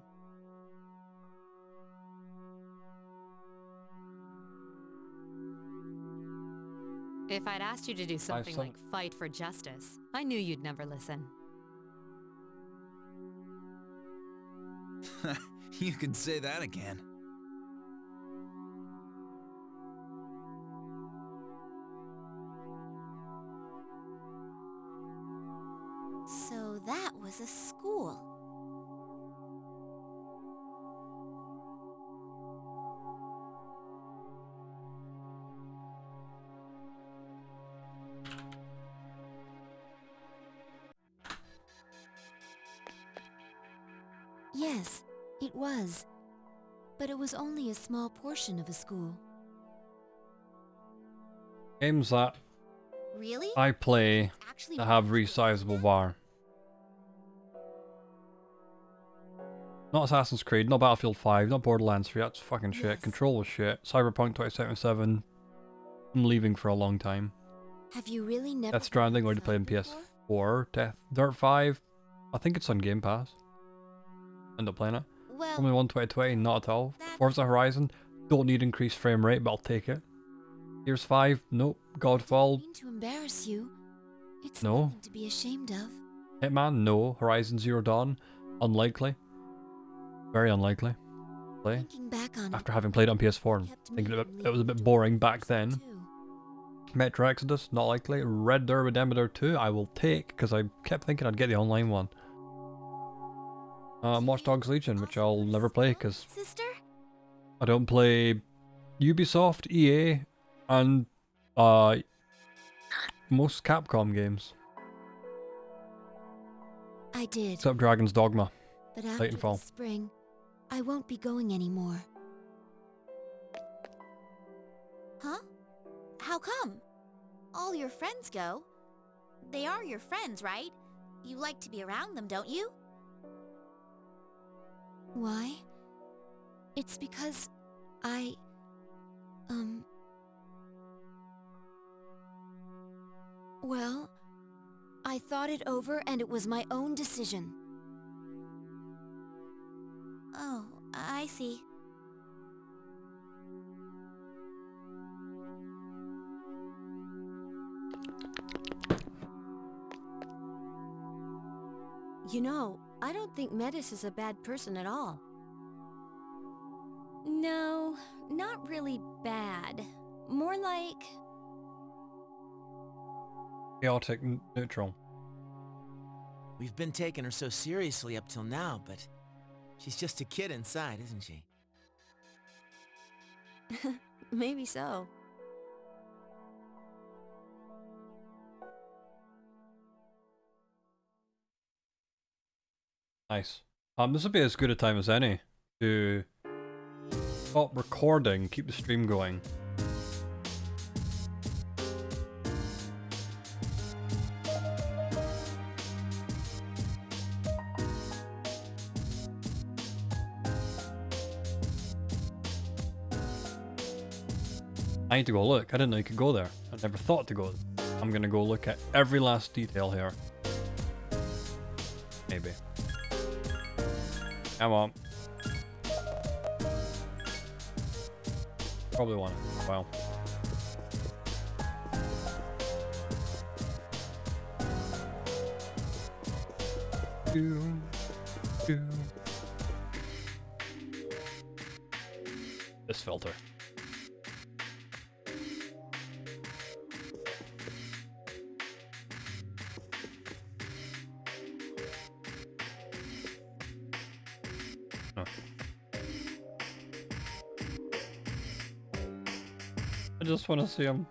Speaker 7: If I'd asked you to do something like fight for justice, I knew you'd never listen.
Speaker 10: You could say that again.
Speaker 11: So that was a school.
Speaker 2: Yes, it was. But it was only a small portion of a school.
Speaker 1: Games that
Speaker 11: Really?
Speaker 1: I play
Speaker 11: Actually,
Speaker 1: that have resizable bar. Not Assassin's Creed, not Battlefield 5, not Borderlands 3, that's fucking shit.
Speaker 2: Yes.
Speaker 1: Control was shit. Cyberpunk 2077, I'm leaving for a long time.
Speaker 2: Have you really never
Speaker 1: Death Stranding, already played on PS4. Dirt 5, I think it's on Game Pass. End up playing it.
Speaker 11: Well,
Speaker 1: Formula 1 2020, not at all.
Speaker 11: that's-
Speaker 1: Forza Horizon, don't need increased frame rate, but I'll take it. Gears 5, nope.
Speaker 2: I
Speaker 1: Godfall,
Speaker 2: didn't mean to embarrass you. It's
Speaker 1: No.
Speaker 2: nothing to be ashamed of.
Speaker 1: Hitman, no. Horizon Zero Dawn, unlikely. Very unlikely. Play.
Speaker 2: Thinking back on
Speaker 1: After having played it on PS4 and
Speaker 2: kept
Speaker 1: thinking
Speaker 2: making
Speaker 1: it was a bit
Speaker 2: me
Speaker 1: boring back then.
Speaker 2: too.
Speaker 1: Metro Exodus, not likely. Red Dead Redemption 2, I will take, because I kept thinking I'd get the online one. Watch Dogs Legion, which I'll never play, because
Speaker 11: sister?
Speaker 1: I don't play Ubisoft, EA, and most Capcom games.
Speaker 2: I did.
Speaker 1: Except Dragon's Dogma.
Speaker 2: But after
Speaker 1: Titanfall.
Speaker 2: this spring, I won't be going anymore.
Speaker 11: Huh? How come? All your friends go. They are your friends, right? You like to be around them, don't you?
Speaker 2: Why? It's because I... Well, I thought it over and it was my own decision.
Speaker 11: Oh, I see.
Speaker 4: You know, I don't think Metis is a bad person at all.
Speaker 12: No, not really bad. More like...
Speaker 1: Chaotic neutral.
Speaker 6: We've been taking her so seriously up till now, but she's just a kid inside, isn't she?
Speaker 4: Maybe so.
Speaker 1: Nice. This would be as good a time as any to stop recording, keep the stream going. I need to go look. I didn't know you could go there. I never thought to go. I'm gonna go look at every last detail here. Maybe. Come on. Probably want it. Well. This filter. Huh. I just want to see him.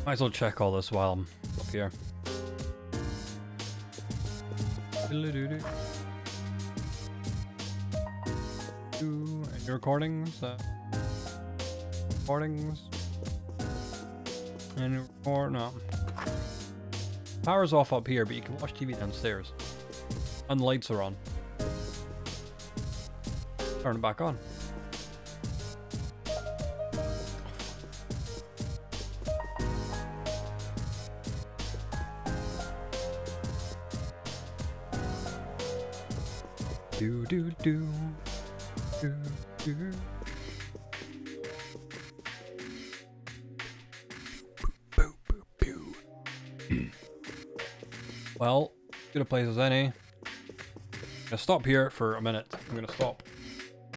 Speaker 1: Might as well check all this while I'm up here. Any recordings? Recordings? Any record? No. Power's off up here, but you can watch TV downstairs. And the lights are on. Turn it back on. Do do do do do. Well, good a place as any. I'm gonna stop here for a minute. I'm gonna stop